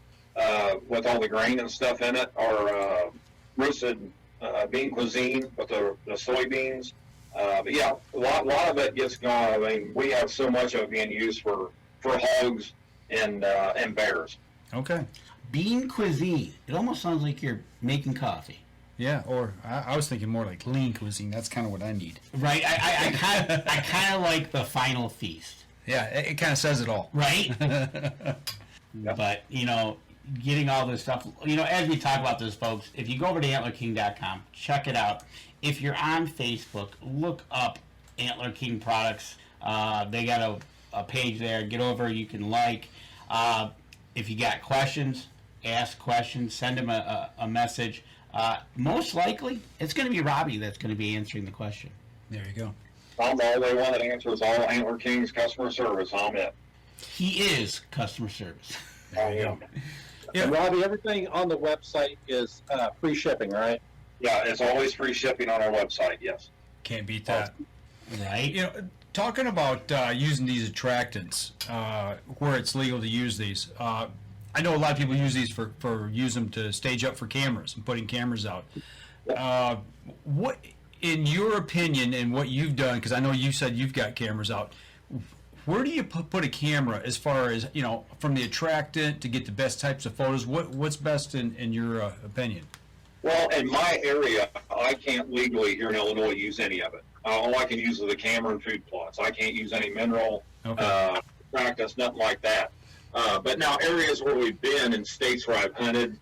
[SPEAKER 6] with all the grain and stuff in it, our roasted bean cuisine with the soybeans. But yeah, a lot of it gets gone. I mean, we have so much of it being used for hogs and bears.
[SPEAKER 4] Okay.
[SPEAKER 3] Bean cuisine. It almost sounds like you're making coffee.
[SPEAKER 4] Yeah, or I was thinking more like lean cuisine. That's kind of what I need.
[SPEAKER 3] Right. I kind of like the Final Feast.
[SPEAKER 4] Yeah, it kind of says it all.
[SPEAKER 3] Right. But getting all this stuff. As we talk about this, folks, if you go over to AntlerKing.com, check it out. If you're on Facebook, look up Antler King products. They got a page there. Get over. You can like. If you got questions, ask questions. Send them a message. Most likely, it's going to be Robbie that's going to be answering the question.
[SPEAKER 4] There you go.
[SPEAKER 6] I'm the only one that answers all Antler King's customer service. I'm it.
[SPEAKER 3] He is customer service.
[SPEAKER 6] I am.
[SPEAKER 5] Yeah. And Robbie, everything on the website is free shipping, right?
[SPEAKER 6] Yeah, it's always free shipping on our website, yes.
[SPEAKER 4] Can't beat that.
[SPEAKER 3] Right.
[SPEAKER 4] Talking about using these attractants, where it's legal to use these, I know a lot of people use these for use them to stage up for cameras and putting cameras out. What, in your opinion, and what you've done, because I know you said you've got cameras out, where do you put a camera as far as, from the attractant to get the best types of photos? What's best in your opinion?
[SPEAKER 6] Well, in my area, I can't legally here in Illinois use any of it. All I can use is the camera and food plots. I can't use any mineral attractants, nothing like that. But now areas where we've been in states where I've hunted,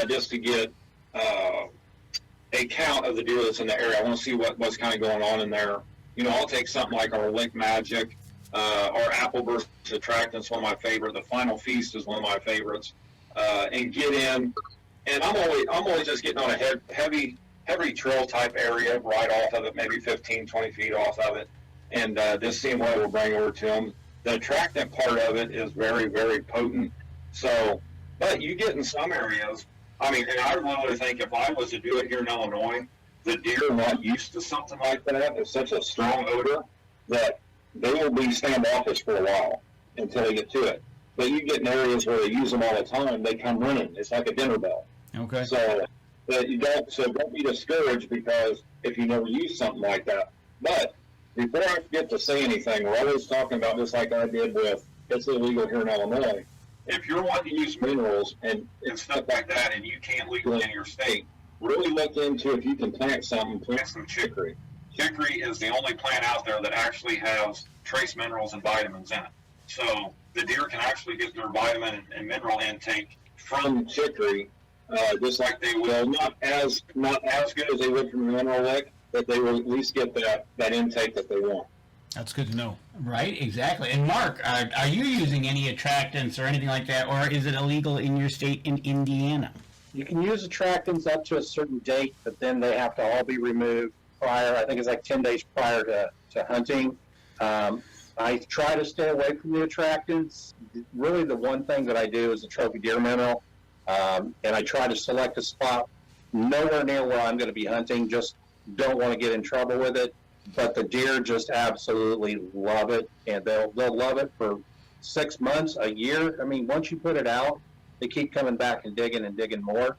[SPEAKER 6] just to get a count of the deer that's in the area. I want to see what's kind of going on in there. I'll take something like our Lick Magic, our Apple Burst Attractants, one of my favorite. The Final Feast is one of my favorites. And get in, and I'm always just getting on a heavy trail type area right off of it, maybe 15, 20 feet off of it, and just seeing what it will bring over to them. The attractant part of it is very, very potent. So, but you get in some areas, and I really think if I was to do it here in Illinois, the deer are not used to something like that. It's such a strong odor that they will be standoffish for a while until they get to it. But you get in areas where they use them all the time, they come running. It's like a dinner bell.
[SPEAKER 4] Okay.
[SPEAKER 6] So don't be discouraged because if you never use something like that. But before I forget to say anything, we're always talking about this like I did with it's illegal here in Illinois. If you're wanting to use minerals and stuff like that and you can't legally in your state, really look into if you can plant some chicory. Chicory is the only plant out there that actually has trace minerals and vitamins in it. So the deer can actually get their vitamin and mineral intake from chicory, just like they will, not as good as they would from a mineral lick, but they will at least get that intake that they want.
[SPEAKER 4] That's good to know.
[SPEAKER 3] Right, exactly. And Mark, are you using any attractants or anything like that, or is it illegal in your state in Indiana?
[SPEAKER 5] You can use attractants up to a certain date, but then they have to all be removed prior. I think it's like 10 days prior to hunting. I try to stay away from the attractants. Really, the one thing that I do is the trophy deer mineral, and I try to select a spot nowhere near where I'm going to be hunting. Just don't want to get in trouble with it. But the deer just absolutely love it, and they'll love it for 6 months, a year. I mean, once you put it out, they keep coming back and digging more.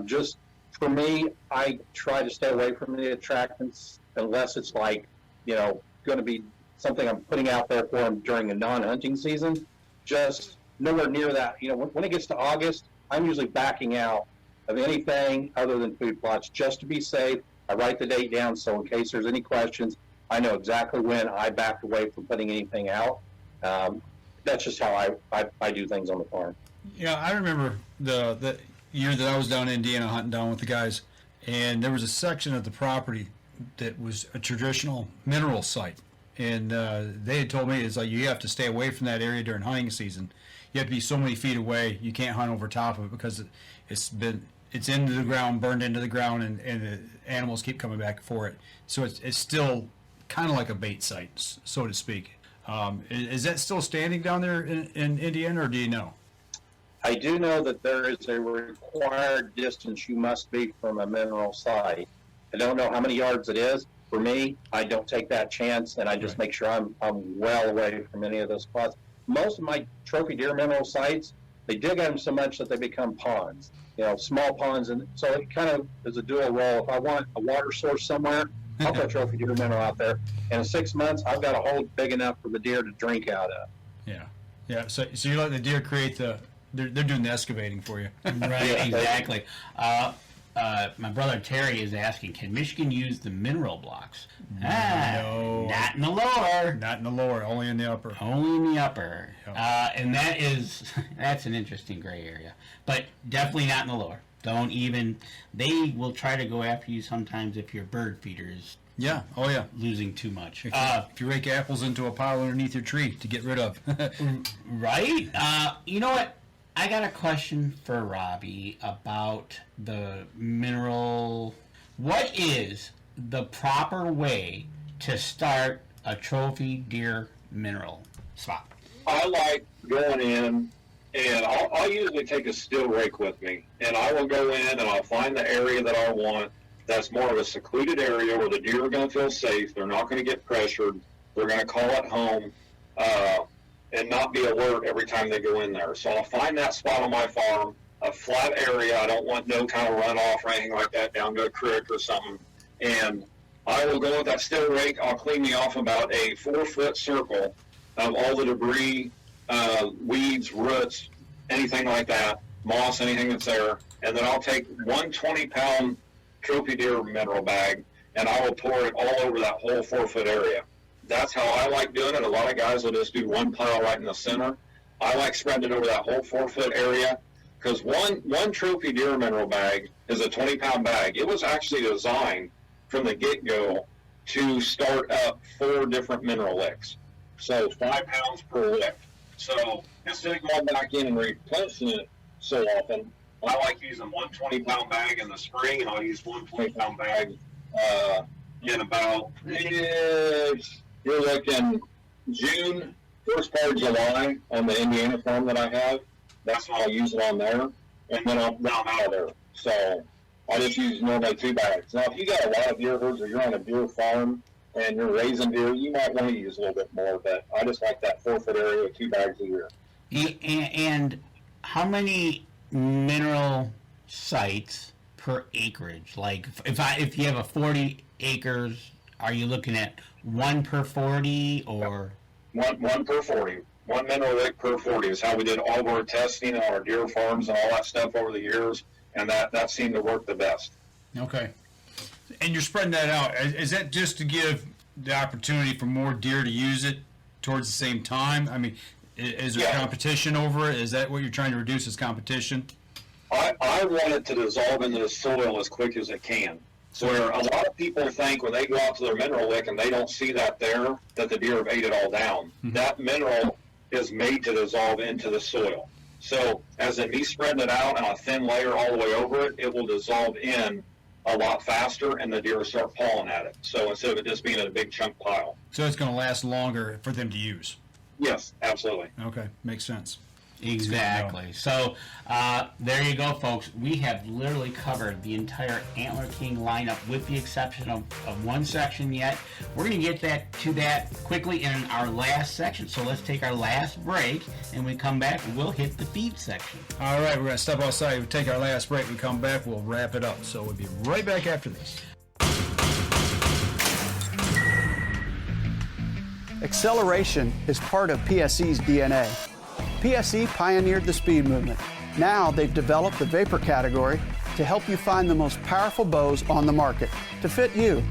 [SPEAKER 5] Just for me, I try to stay away from the attractants unless it's like, going to be something I'm putting out there for them during a non-hunting season. Just nowhere near that. When it gets to August, I'm usually backing out of anything other than food plots just to be safe. I write the date down so in case there's any questions, I know exactly when I backed away from putting anything out. That's just how I do things on the farm.
[SPEAKER 4] Yeah, I remember the year that I was down in Indiana hunting down with the guys, and there was a section of the property that was a traditional mineral site. And they had told me, it's like you have to stay away from that area during hunting season. You have to be so many feet away. You can't hunt over top of it because it's into the ground, burned into the ground, and the animals keep coming back for it. So it's still kind of like a bait site, so to speak. Is that still standing down there in Indiana, or do you know?
[SPEAKER 5] I do know that there is a required distance you must be from a mineral site. I don't know how many yards it is. For me, I don't take that chance, and I just make sure I'm well away from any of those spots. Most of my trophy deer mineral sites, they dig at them so much that they become ponds, small ponds. And so it kind of is a dual role. If I want a water source somewhere, I'll put trophy deer mineral out there. And in 6 months, I've got a hole big enough for the deer to drink out of.
[SPEAKER 4] Yeah. So you let the deer create they're doing the excavating for you.
[SPEAKER 3] Right, exactly. My brother Terry is asking, can Michigan use the mineral blocks?
[SPEAKER 4] No.
[SPEAKER 3] Not in the lower.
[SPEAKER 4] Not in the lower, only in the upper.
[SPEAKER 3] Only in the upper. And that's an interesting gray area. But definitely not in the lower. Don't even, they will try to go after you sometimes if your bird feeder is losing too much.
[SPEAKER 4] If you rake apples into a pile underneath your tree to get rid of.
[SPEAKER 3] Right? You know what? I got a question for Robbie about the mineral. What is the proper way to start a trophy deer mineral spot?
[SPEAKER 6] I like going in, and I'll usually take a steel rake with me, and I will go in and I'll find the area that I want. That's more of a secluded area where the deer are going to feel safe. They're not going to get pressured. They're going to call it home. And not be alert every time they go in there. So I'll find that spot on my farm, a flat area. I don't want no kind of runoff or anything like that down to a creek or something. And I will go with that steel rake. I'll clean me off about a 4-foot circle of all the debris, weeds, roots, anything like that, moss, anything that's there. And then I'll take one 20-pound trophy deer mineral bag, and I will pour it all over that whole 4-foot area. That's how I like doing it. A lot of guys will just do one pile right in the center. I like spreading it over that whole 4-foot area because one trophy deer mineral bag is a 20-pound bag. It was actually designed from the get-go to start up 4 different mineral licks. So 5 pounds per lick. So instead of going back in and replenishing it so often, I like using one 20-pound bag in the spring, and I'll use one 20-pound bag in about... You're looking June, first part of July on the Indiana farm that I have. That's when I'll use it on there, and then I'm out of there. So I just use normally 2 bags. Now, if you got a lot of deer herds or you're on a deer farm and you're raising deer, you might want to use a little bit more, but I just like that 4-foot area with 2 bags a year.
[SPEAKER 3] And how many mineral sites per acreage? Like if you have a 40 acres, are you looking at 1 per 40 or?
[SPEAKER 6] One per 40. 1 mineral lick per 40 is how we did all of our testing on our deer farms and all that stuff over the years, and that seemed to work the best.
[SPEAKER 4] Okay. And you're spreading that out. Is that just to give the opportunity for more deer to use it towards the same time? I mean, is there competition over it? Is that what you're trying to reduce, is competition?
[SPEAKER 6] I want it to dissolve into the soil as quick as it can. So where a lot of people think when they go out to their mineral lick and they don't see that there, that the deer have ate it all down. Mm-hmm. That mineral is made to dissolve into the soil. So as in me spreading it out on a thin layer all the way over it, it will dissolve in a lot faster and the deer will start pawing at it. So instead of it just being in a big chunk pile.
[SPEAKER 4] So it's going to last longer for them to use?
[SPEAKER 6] Yes, absolutely.
[SPEAKER 4] Okay, makes sense.
[SPEAKER 3] Exactly. So there you go, folks. We have literally covered the entire Antler King lineup with the exception of one section yet. We're going to get to that quickly in our last section. So let's take our last break, and when we come back, we'll hit the feed section.
[SPEAKER 4] All right, we're going to step outside. We'll take our last break. We come back, we'll wrap it up. So we'll be right back after this.
[SPEAKER 8] Acceleration is part of PSE's DNA. PSE pioneered the speed movement. Now they've developed the vapor category to help you find the most powerful bows on the market to fit you.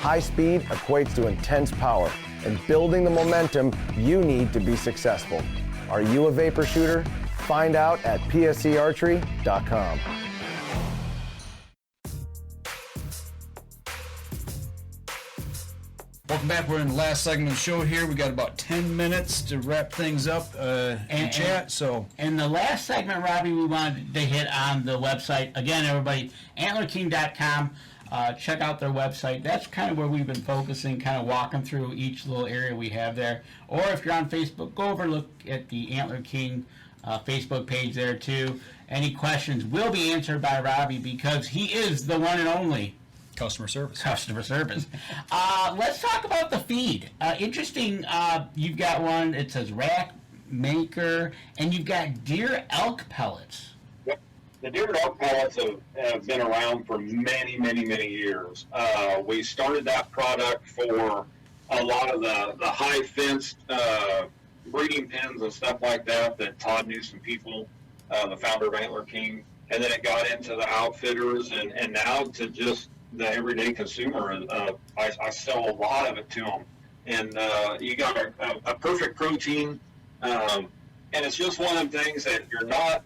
[SPEAKER 9] High speed equates to intense power and building the momentum you need to be successful. Are you a vapor shooter? Find out at psearchery.com.
[SPEAKER 4] Welcome back. We're in the last segment of the show here. We got about 10 minutes to wrap things up and chat. So,
[SPEAKER 3] in the last segment, Robbie, we wanted to hit on the website. Again, everybody, antlerking.com. Check out their website. That's kind of where we've been focusing, kind of walking through each little area we have there. Or if you're on Facebook, go over and look at the Antler King Facebook page there too. Any questions will be answered by Robbie because he is the one and only
[SPEAKER 4] customer service.
[SPEAKER 3] Let's talk about the feed. Interesting, you've got one, it says rack maker, and you've got deer elk pellets.
[SPEAKER 6] Yep. The deer elk pellets have been around for many, many, many years. We started that product for a lot of the high fenced breeding pens and stuff like that Todd knew some people, the founder of Antler King, and then it got into the outfitters and now to just the everyday consumer. I sell a lot of it to them, and you got a perfect protein, and it's just one of them things that you're not.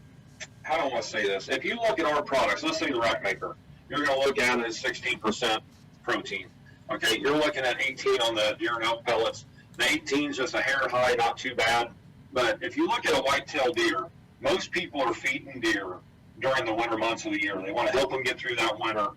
[SPEAKER 6] How do I want to say this? If you look at our products, let's say the rack maker, you're going to look at it as 16% protein. Okay, you're looking at 18 on the deer and elk pellets. The 18 is just a hair high, not too bad. But if you look at a whitetail deer, most people are feeding deer during the winter months of the year. They want to help them get through that winter.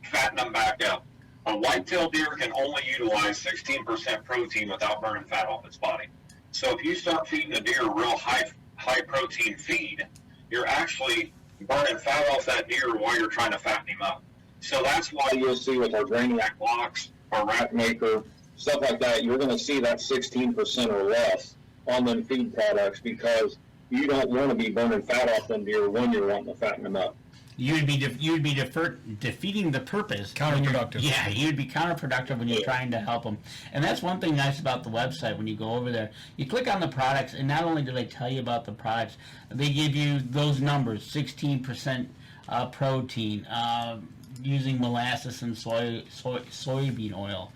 [SPEAKER 6] Fatten them back up. A whitetail deer can only utilize 16% protein without burning fat off its body. So if you start feeding a deer a real high protein feed, you're actually burning fat off that deer while you're trying to fatten him up. So that's why you'll see with our grain rack blocks, our rack maker, stuff like that, you're going to see that 16% or less on them feed products because you don't want to be burning fat off them deer when you're wanting to fatten them up.
[SPEAKER 3] You'd be defeating the purpose.
[SPEAKER 4] Counterproductive.
[SPEAKER 3] Yeah, you'd be counterproductive when you're trying to help them. And that's one thing nice about the website. When you go over there, you click on the products, and not only do they tell you about the products, they give you those numbers: 16% protein, using molasses and soybean oil.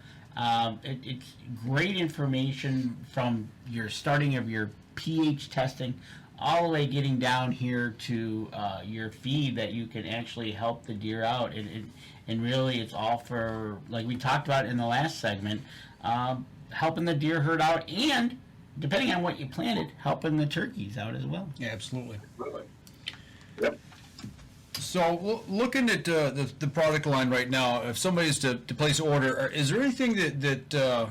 [SPEAKER 3] It's great information from your starting of your pH testing all the way getting down here to your feed that you can actually help the deer out. And really it's all for, like we talked about in the last segment, helping the deer herd out and, depending on what you planted, helping the turkeys out as well.
[SPEAKER 4] Yeah, absolutely.
[SPEAKER 6] Yep.
[SPEAKER 4] So looking at the product line right now, if somebody's to place an order, is there anything that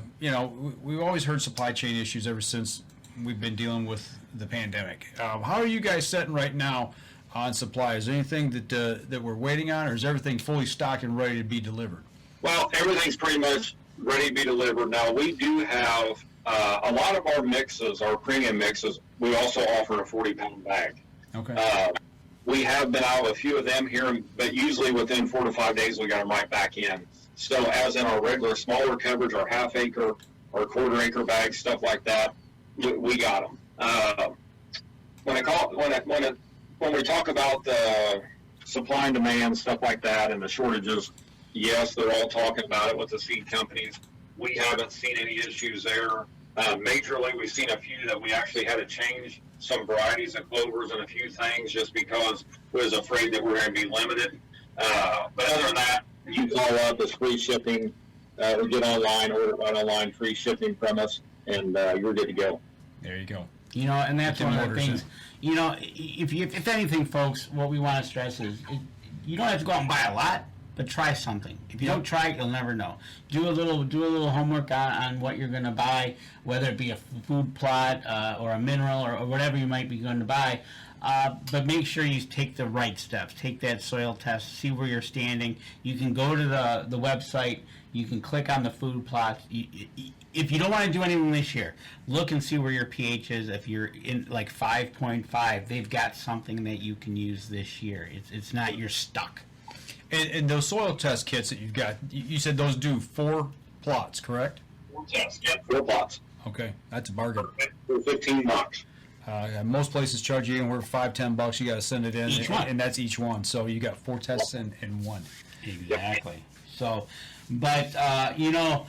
[SPEAKER 4] we've always heard supply chain issues ever since we've been dealing with the pandemic. How are you guys setting right now on supply? Is there anything that we're waiting on, or is everything fully stocked and ready to be delivered?
[SPEAKER 6] Well, everything's pretty much ready to be delivered. Now, we do have a lot of our mixes, our premium mixes, we also offer a 40-pound bag.
[SPEAKER 4] Okay.
[SPEAKER 6] We have been out of a few of them here, but usually within 4 to 5 days, we got them right back in. So as in our regular smaller coverage, our half-acre, our quarter-acre bags, stuff like that, we got them. When we talk about the supply and demand, stuff like that, and the shortages, yes, they're all talking about it with the seed companies. We haven't seen any issues there. Majorly, we've seen a few that we actually had to change some varieties of clovers and a few things just because we was afraid that we were going to be limited. But other than that, you call up, it's free shipping, or get online, order right online, free shipping from us, and you're good to go.
[SPEAKER 4] There you go.
[SPEAKER 3] You know, and that's
[SPEAKER 4] Get
[SPEAKER 3] one
[SPEAKER 4] them
[SPEAKER 3] of the
[SPEAKER 4] orders
[SPEAKER 3] things. You know, if anything, folks, what we want to stress is you don't have to go out and buy a lot, but try something. If you don't try it, you'll never know. Do a little homework on what you're going to buy, whether it be a food plot or a mineral or whatever you might be going to buy. But make sure you take the right steps. Take that soil test, see where you're standing. You can go to the website. You can click on the food plots. If you don't want to do anything this year, look and see where your pH is. If you're in like 5.5, they've got something that you can use this year. It's not you're stuck.
[SPEAKER 4] And those soil test kits that you've got, you said those do 4 plots, correct?
[SPEAKER 6] 4 tests, yeah, 4 plots.
[SPEAKER 4] Okay, that's a bargain.
[SPEAKER 6] For $15.
[SPEAKER 4] Most places charge you anywhere $5-10. You got to send it in,
[SPEAKER 3] Each one.
[SPEAKER 4] and that's each one. So you got 4 tests in one.
[SPEAKER 3] Exactly. So, but you know,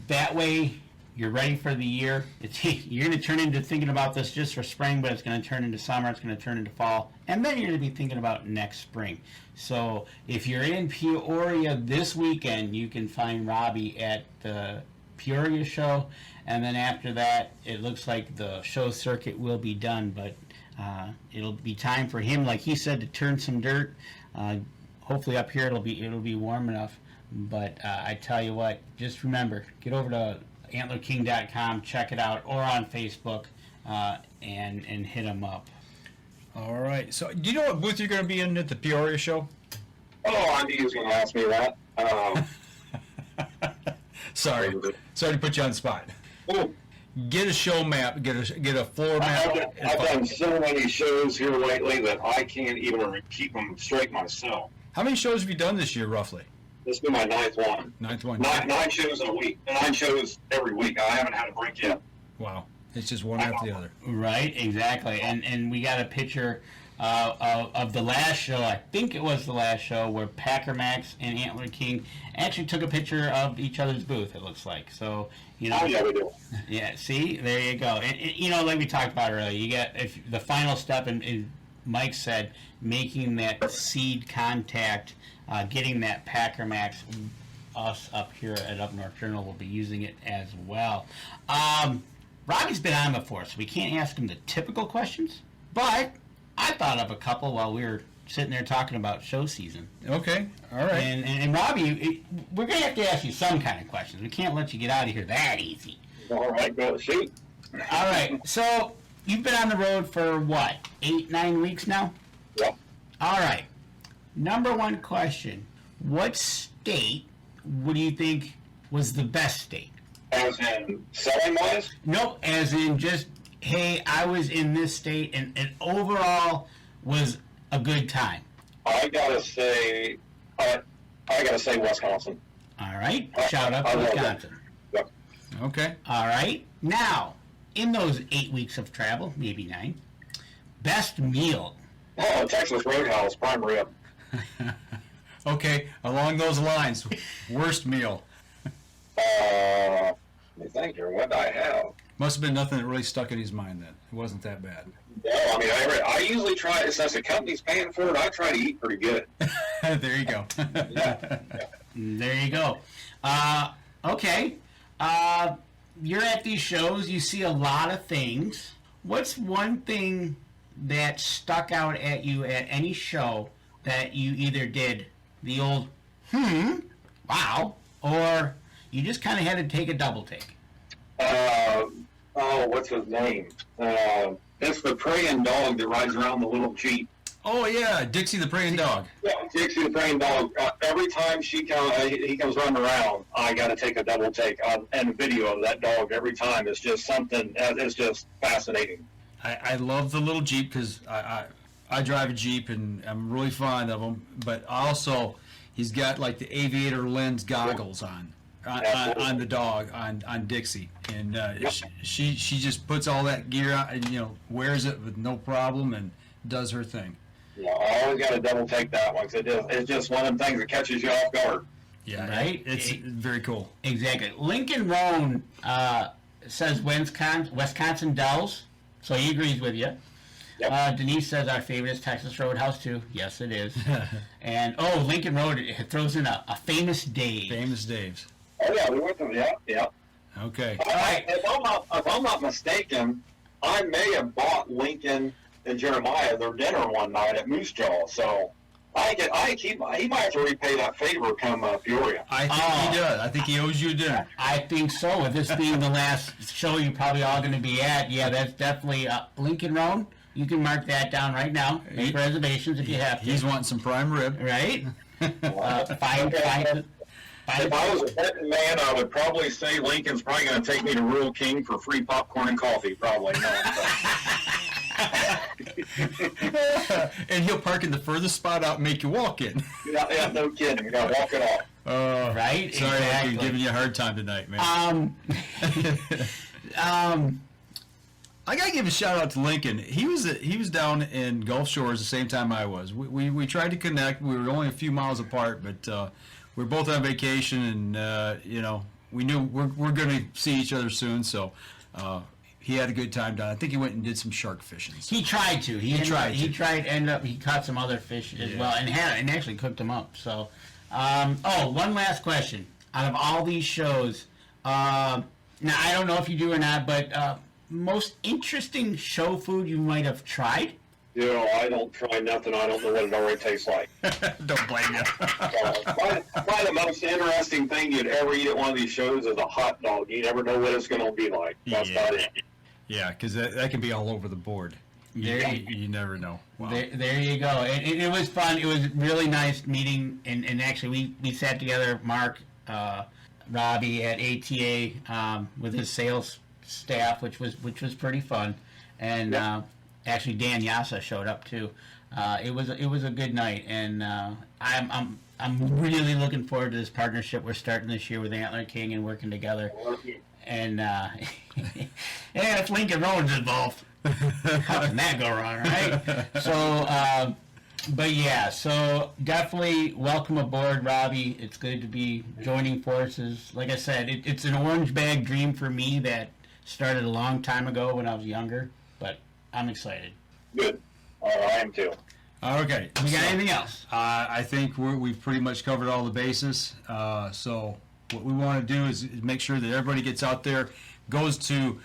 [SPEAKER 3] that way you're ready for the year. You're going to turn into thinking about this just for spring, but it's going to turn into summer. It's going to turn into fall, and then you're going to be thinking about next spring. So, if you're in Peoria this weekend, you can find Robbie at the Peoria show, and then after that, it looks like the show circuit will be done. But it'll be time for him, like he said, to turn some dirt. Hopefully, up here it'll be warm enough. But I tell you what, just remember, get over to AntlerKing.com, check it out, or on Facebook, and hit him up.
[SPEAKER 4] All right. So, do you know what booth you're going to be in at the Peoria show?
[SPEAKER 6] Oh, I knew you was going to ask me that.
[SPEAKER 4] Sorry to put you on the spot.
[SPEAKER 6] Oh.
[SPEAKER 4] Get a show map. Get a floor map.
[SPEAKER 6] I've done so many shows here lately that I can't even keep them straight myself.
[SPEAKER 4] How many shows have you done this year, roughly?
[SPEAKER 6] This will be my 9th one.
[SPEAKER 4] 9th one.
[SPEAKER 6] 9 shows in a week. 9 shows every week. I haven't had a break yet.
[SPEAKER 4] Wow. It's just one after the other.
[SPEAKER 3] Right, exactly. And we got a picture of the last show. I think it was the last show where Packer Max and Antler King actually took a picture of each other's booth, it looks like. So, you know.
[SPEAKER 6] Oh, yeah, we do.
[SPEAKER 3] Yeah, see? There you go. And you know, like we talked about earlier, you get the final step, and Mike said, making that seed contact, getting that Packer Max. Us up here at Up North Journal will be using it as well. Robbie's been on before, so we can't ask him the typical questions, but I thought of a couple while we were sitting there talking about show season.
[SPEAKER 4] Okay, all right.
[SPEAKER 3] And Robbie, we're going to have to ask you some kind of questions. We can't let you get out of here that easy.
[SPEAKER 6] All right, go shoot.
[SPEAKER 3] All right, so you've been on the road for what, 8-9 weeks now?
[SPEAKER 6] Yep.
[SPEAKER 3] All right. Number one question, what state do you think was the best state?
[SPEAKER 6] As in selling-wise?
[SPEAKER 3] Nope, as in just, hey, I was in this state and overall was a good time.
[SPEAKER 6] I gotta say Wisconsin.
[SPEAKER 3] All right, shout out to Wisconsin.
[SPEAKER 6] Yep.
[SPEAKER 4] Okay.
[SPEAKER 3] All right, now, in those 8 weeks of travel, maybe 9, best meal.
[SPEAKER 6] Oh, Texas Roadhouse, prime rib.
[SPEAKER 4] Okay, along those lines, worst meal.
[SPEAKER 6] Let me think here. What did I have?
[SPEAKER 4] Must have been nothing that really stuck in his mind then. It wasn't that bad.
[SPEAKER 6] No, I mean, I usually try, since the company's paying for it, I try to eat pretty good.
[SPEAKER 4] There you go.
[SPEAKER 6] Yeah.
[SPEAKER 3] There you go. Okay. You're at these shows. You see a lot of things. What's one thing that stuck out at you at any show that you either did the old, wow, or you just kind of had to take a double take?
[SPEAKER 6] What's his name? It's the praying dog that rides around the little Jeep.
[SPEAKER 4] Oh yeah, Dixie the praying dog.
[SPEAKER 6] Yeah, Dixie the praying dog. Every time he comes running around, I got to take a double take and a video of that dog every time. It's just something. It's just fascinating.
[SPEAKER 4] I love the little Jeep because I drive a Jeep and I'm really fond of them. But also, he's got like the aviator lens goggles on the dog on Dixie, and she just puts all that gear on and wears it with no problem and does her thing.
[SPEAKER 6] Yeah, I always got to double take that one because it's just one of them things that catches you off guard.
[SPEAKER 4] Yeah,
[SPEAKER 3] right.
[SPEAKER 4] It's very cool.
[SPEAKER 3] Exactly. Lincoln Roan says Wisconsin Dells, so he agrees with you. Yep. Denise says our favorite is Texas Roadhouse too. Yes, it is. And Lincoln Road throws in a Famous Dave.
[SPEAKER 4] Famous Dave's.
[SPEAKER 6] Oh yeah, we went to yeah.
[SPEAKER 4] Okay.
[SPEAKER 6] All right. If I'm not mistaken, I may have bought Lincoln and Jeremiah their dinner one night at Moose Jaw, so he might have to repay that favor come Peoria.
[SPEAKER 4] I think he does. I think he owes you a dinner.
[SPEAKER 3] I think so. With this being the last show you're probably all going to be at, yeah, that's definitely Lincoln Roan. You can mark that down right now. Make reservations if you have to.
[SPEAKER 4] He's wanting some prime rib.
[SPEAKER 3] Right?
[SPEAKER 6] If I was a betting man, I would probably say Lincoln's probably going to take me to Rural King for free popcorn and coffee. Probably.
[SPEAKER 4] And he'll park in the furthest spot out and make you walk in.
[SPEAKER 6] Yeah, no kidding. You got to walk it off.
[SPEAKER 3] Right?
[SPEAKER 4] Sorry,
[SPEAKER 3] exactly.
[SPEAKER 4] I'm giving you a hard time tonight, man. I gotta give a shout out to Lincoln. He was down in Gulf Shores the same time I was. We tried to connect. We were only a few miles apart, but we were both on vacation, and we knew we're going to see each other soon. So he had a good time down. I think he went and did some shark fishing.
[SPEAKER 3] He tried to. He caught some other fish as well, and actually cooked them up. So, one last question. Out of all these shows, now I don't know if you do or not, but most interesting show food you might have tried?
[SPEAKER 6] I don't try nothing. I don't know what it already tastes like.
[SPEAKER 4] Don't blame you.
[SPEAKER 6] Probably the most interesting thing you'd ever eat at one of these shows is a hot dog. You never know what it's going to be like. That's about it.
[SPEAKER 4] Yeah, because that can be all over the board. You never know. Wow.
[SPEAKER 3] There you go. It was fun. It was really nice meeting, and actually we sat together, Mark, Robbie at ATA with his sales staff, which was pretty fun, and actually Dan Yasa showed up too. It was a good night, and I'm really looking forward to this partnership we're starting this year with Antler King and working together. And if Lincoln Roan's involved, how can that go wrong, right? So, but yeah, so definitely welcome aboard, Robbie. It's good to be joining forces. Like I said, it's an orange bag dream for me that started a long time ago when I was younger, but I'm excited.
[SPEAKER 6] Good. I am too.
[SPEAKER 4] Okay.
[SPEAKER 3] We got anything else?
[SPEAKER 4] I think we've pretty much covered all the bases. So what we want to do is make sure that everybody gets out there, goes to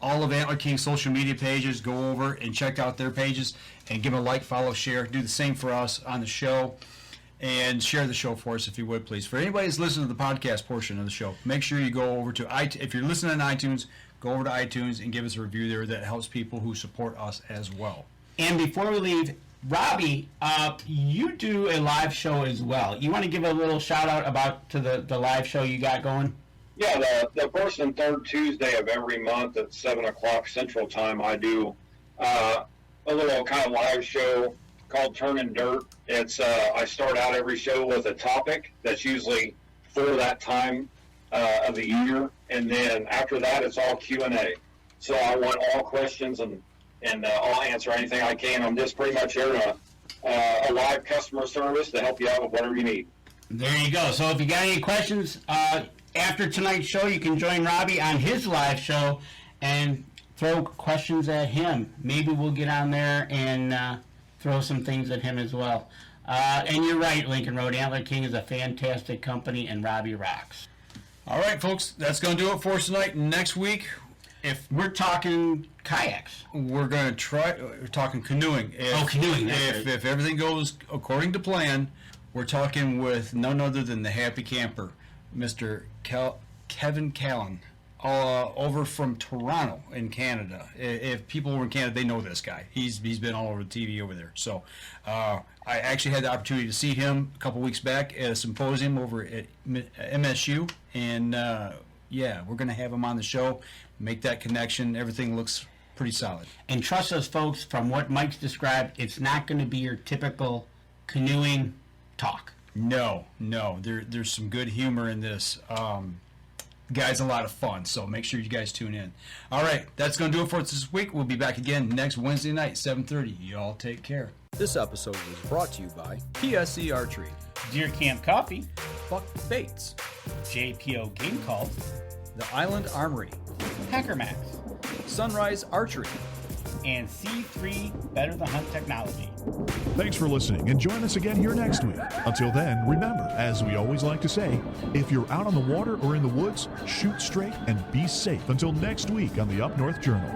[SPEAKER 4] all of Antler King's social media pages, go over and check out their pages, and give them a like, follow, share. Do the same for us on the show, and share the show for us if you would, please. For anybody who's listening to the podcast portion of the show, make sure you go over to iTunes. If you're listening on iTunes, go over to iTunes and give us a review there. That helps people who support us as well.
[SPEAKER 3] And before we leave, Robbie, you do a live show as well. You want to give a little shout out to the live show you got going?
[SPEAKER 6] Yeah, the first and third Tuesday of every month at 7 o'clock Central Time, I do a little kind of live show called Turning Dirt. It's I start out every show with a topic that's usually for that time of the year, and then after that it's all Q&A. So I want all questions, and I'll answer anything I can. I'm just pretty much here to a live customer service to help you out with whatever you need.
[SPEAKER 3] There you go. So if you got any questions after tonight's show, you can join Robbie on his live show and throw questions at him. Maybe we'll get on there and throw some things at him as well. And you're right, Lincoln Road. Antler King is a fantastic company, and Robbie rocks.
[SPEAKER 4] All right, folks, that's going to do it for us tonight. Next week,
[SPEAKER 3] if we're talking kayaks,
[SPEAKER 4] we're going to we're talking canoeing.
[SPEAKER 3] Canoeing.
[SPEAKER 4] If everything goes according to plan, we're talking with none other than the Happy Camper, Mr. Kevin Callan, over from Toronto in Canada. If people were in Canada, they know this guy. He's been all over the TV over there. So I actually had the opportunity to see him a couple weeks back at a symposium over at MSU, and yeah, we're going to have him on the show, make that connection. Everything looks pretty solid.
[SPEAKER 3] And trust us, folks, from what Mike's described, it's not going to be your typical canoeing talk.
[SPEAKER 4] No, there's some good humor in this. Guy's a lot of fun, so make sure you guys tune in. All right, that's going to do it for us this week. We'll be back again next Wednesday night, 7:30. Y'all take care.
[SPEAKER 2] This episode was brought to you by PSE Archery,
[SPEAKER 3] Deer Camp Coffee,
[SPEAKER 2] Buck Baits,
[SPEAKER 3] JPO Game Calls,
[SPEAKER 2] The Island Armory,
[SPEAKER 3] Hacker Max,
[SPEAKER 2] Sunrise Archery,
[SPEAKER 3] and C3 Better the Hunt Technology.
[SPEAKER 1] Thanks for listening, and join us again here next week. Until then, remember, as we always like to say, if you're out on the water or in the woods, shoot straight and be safe until next week on the Up North Journal.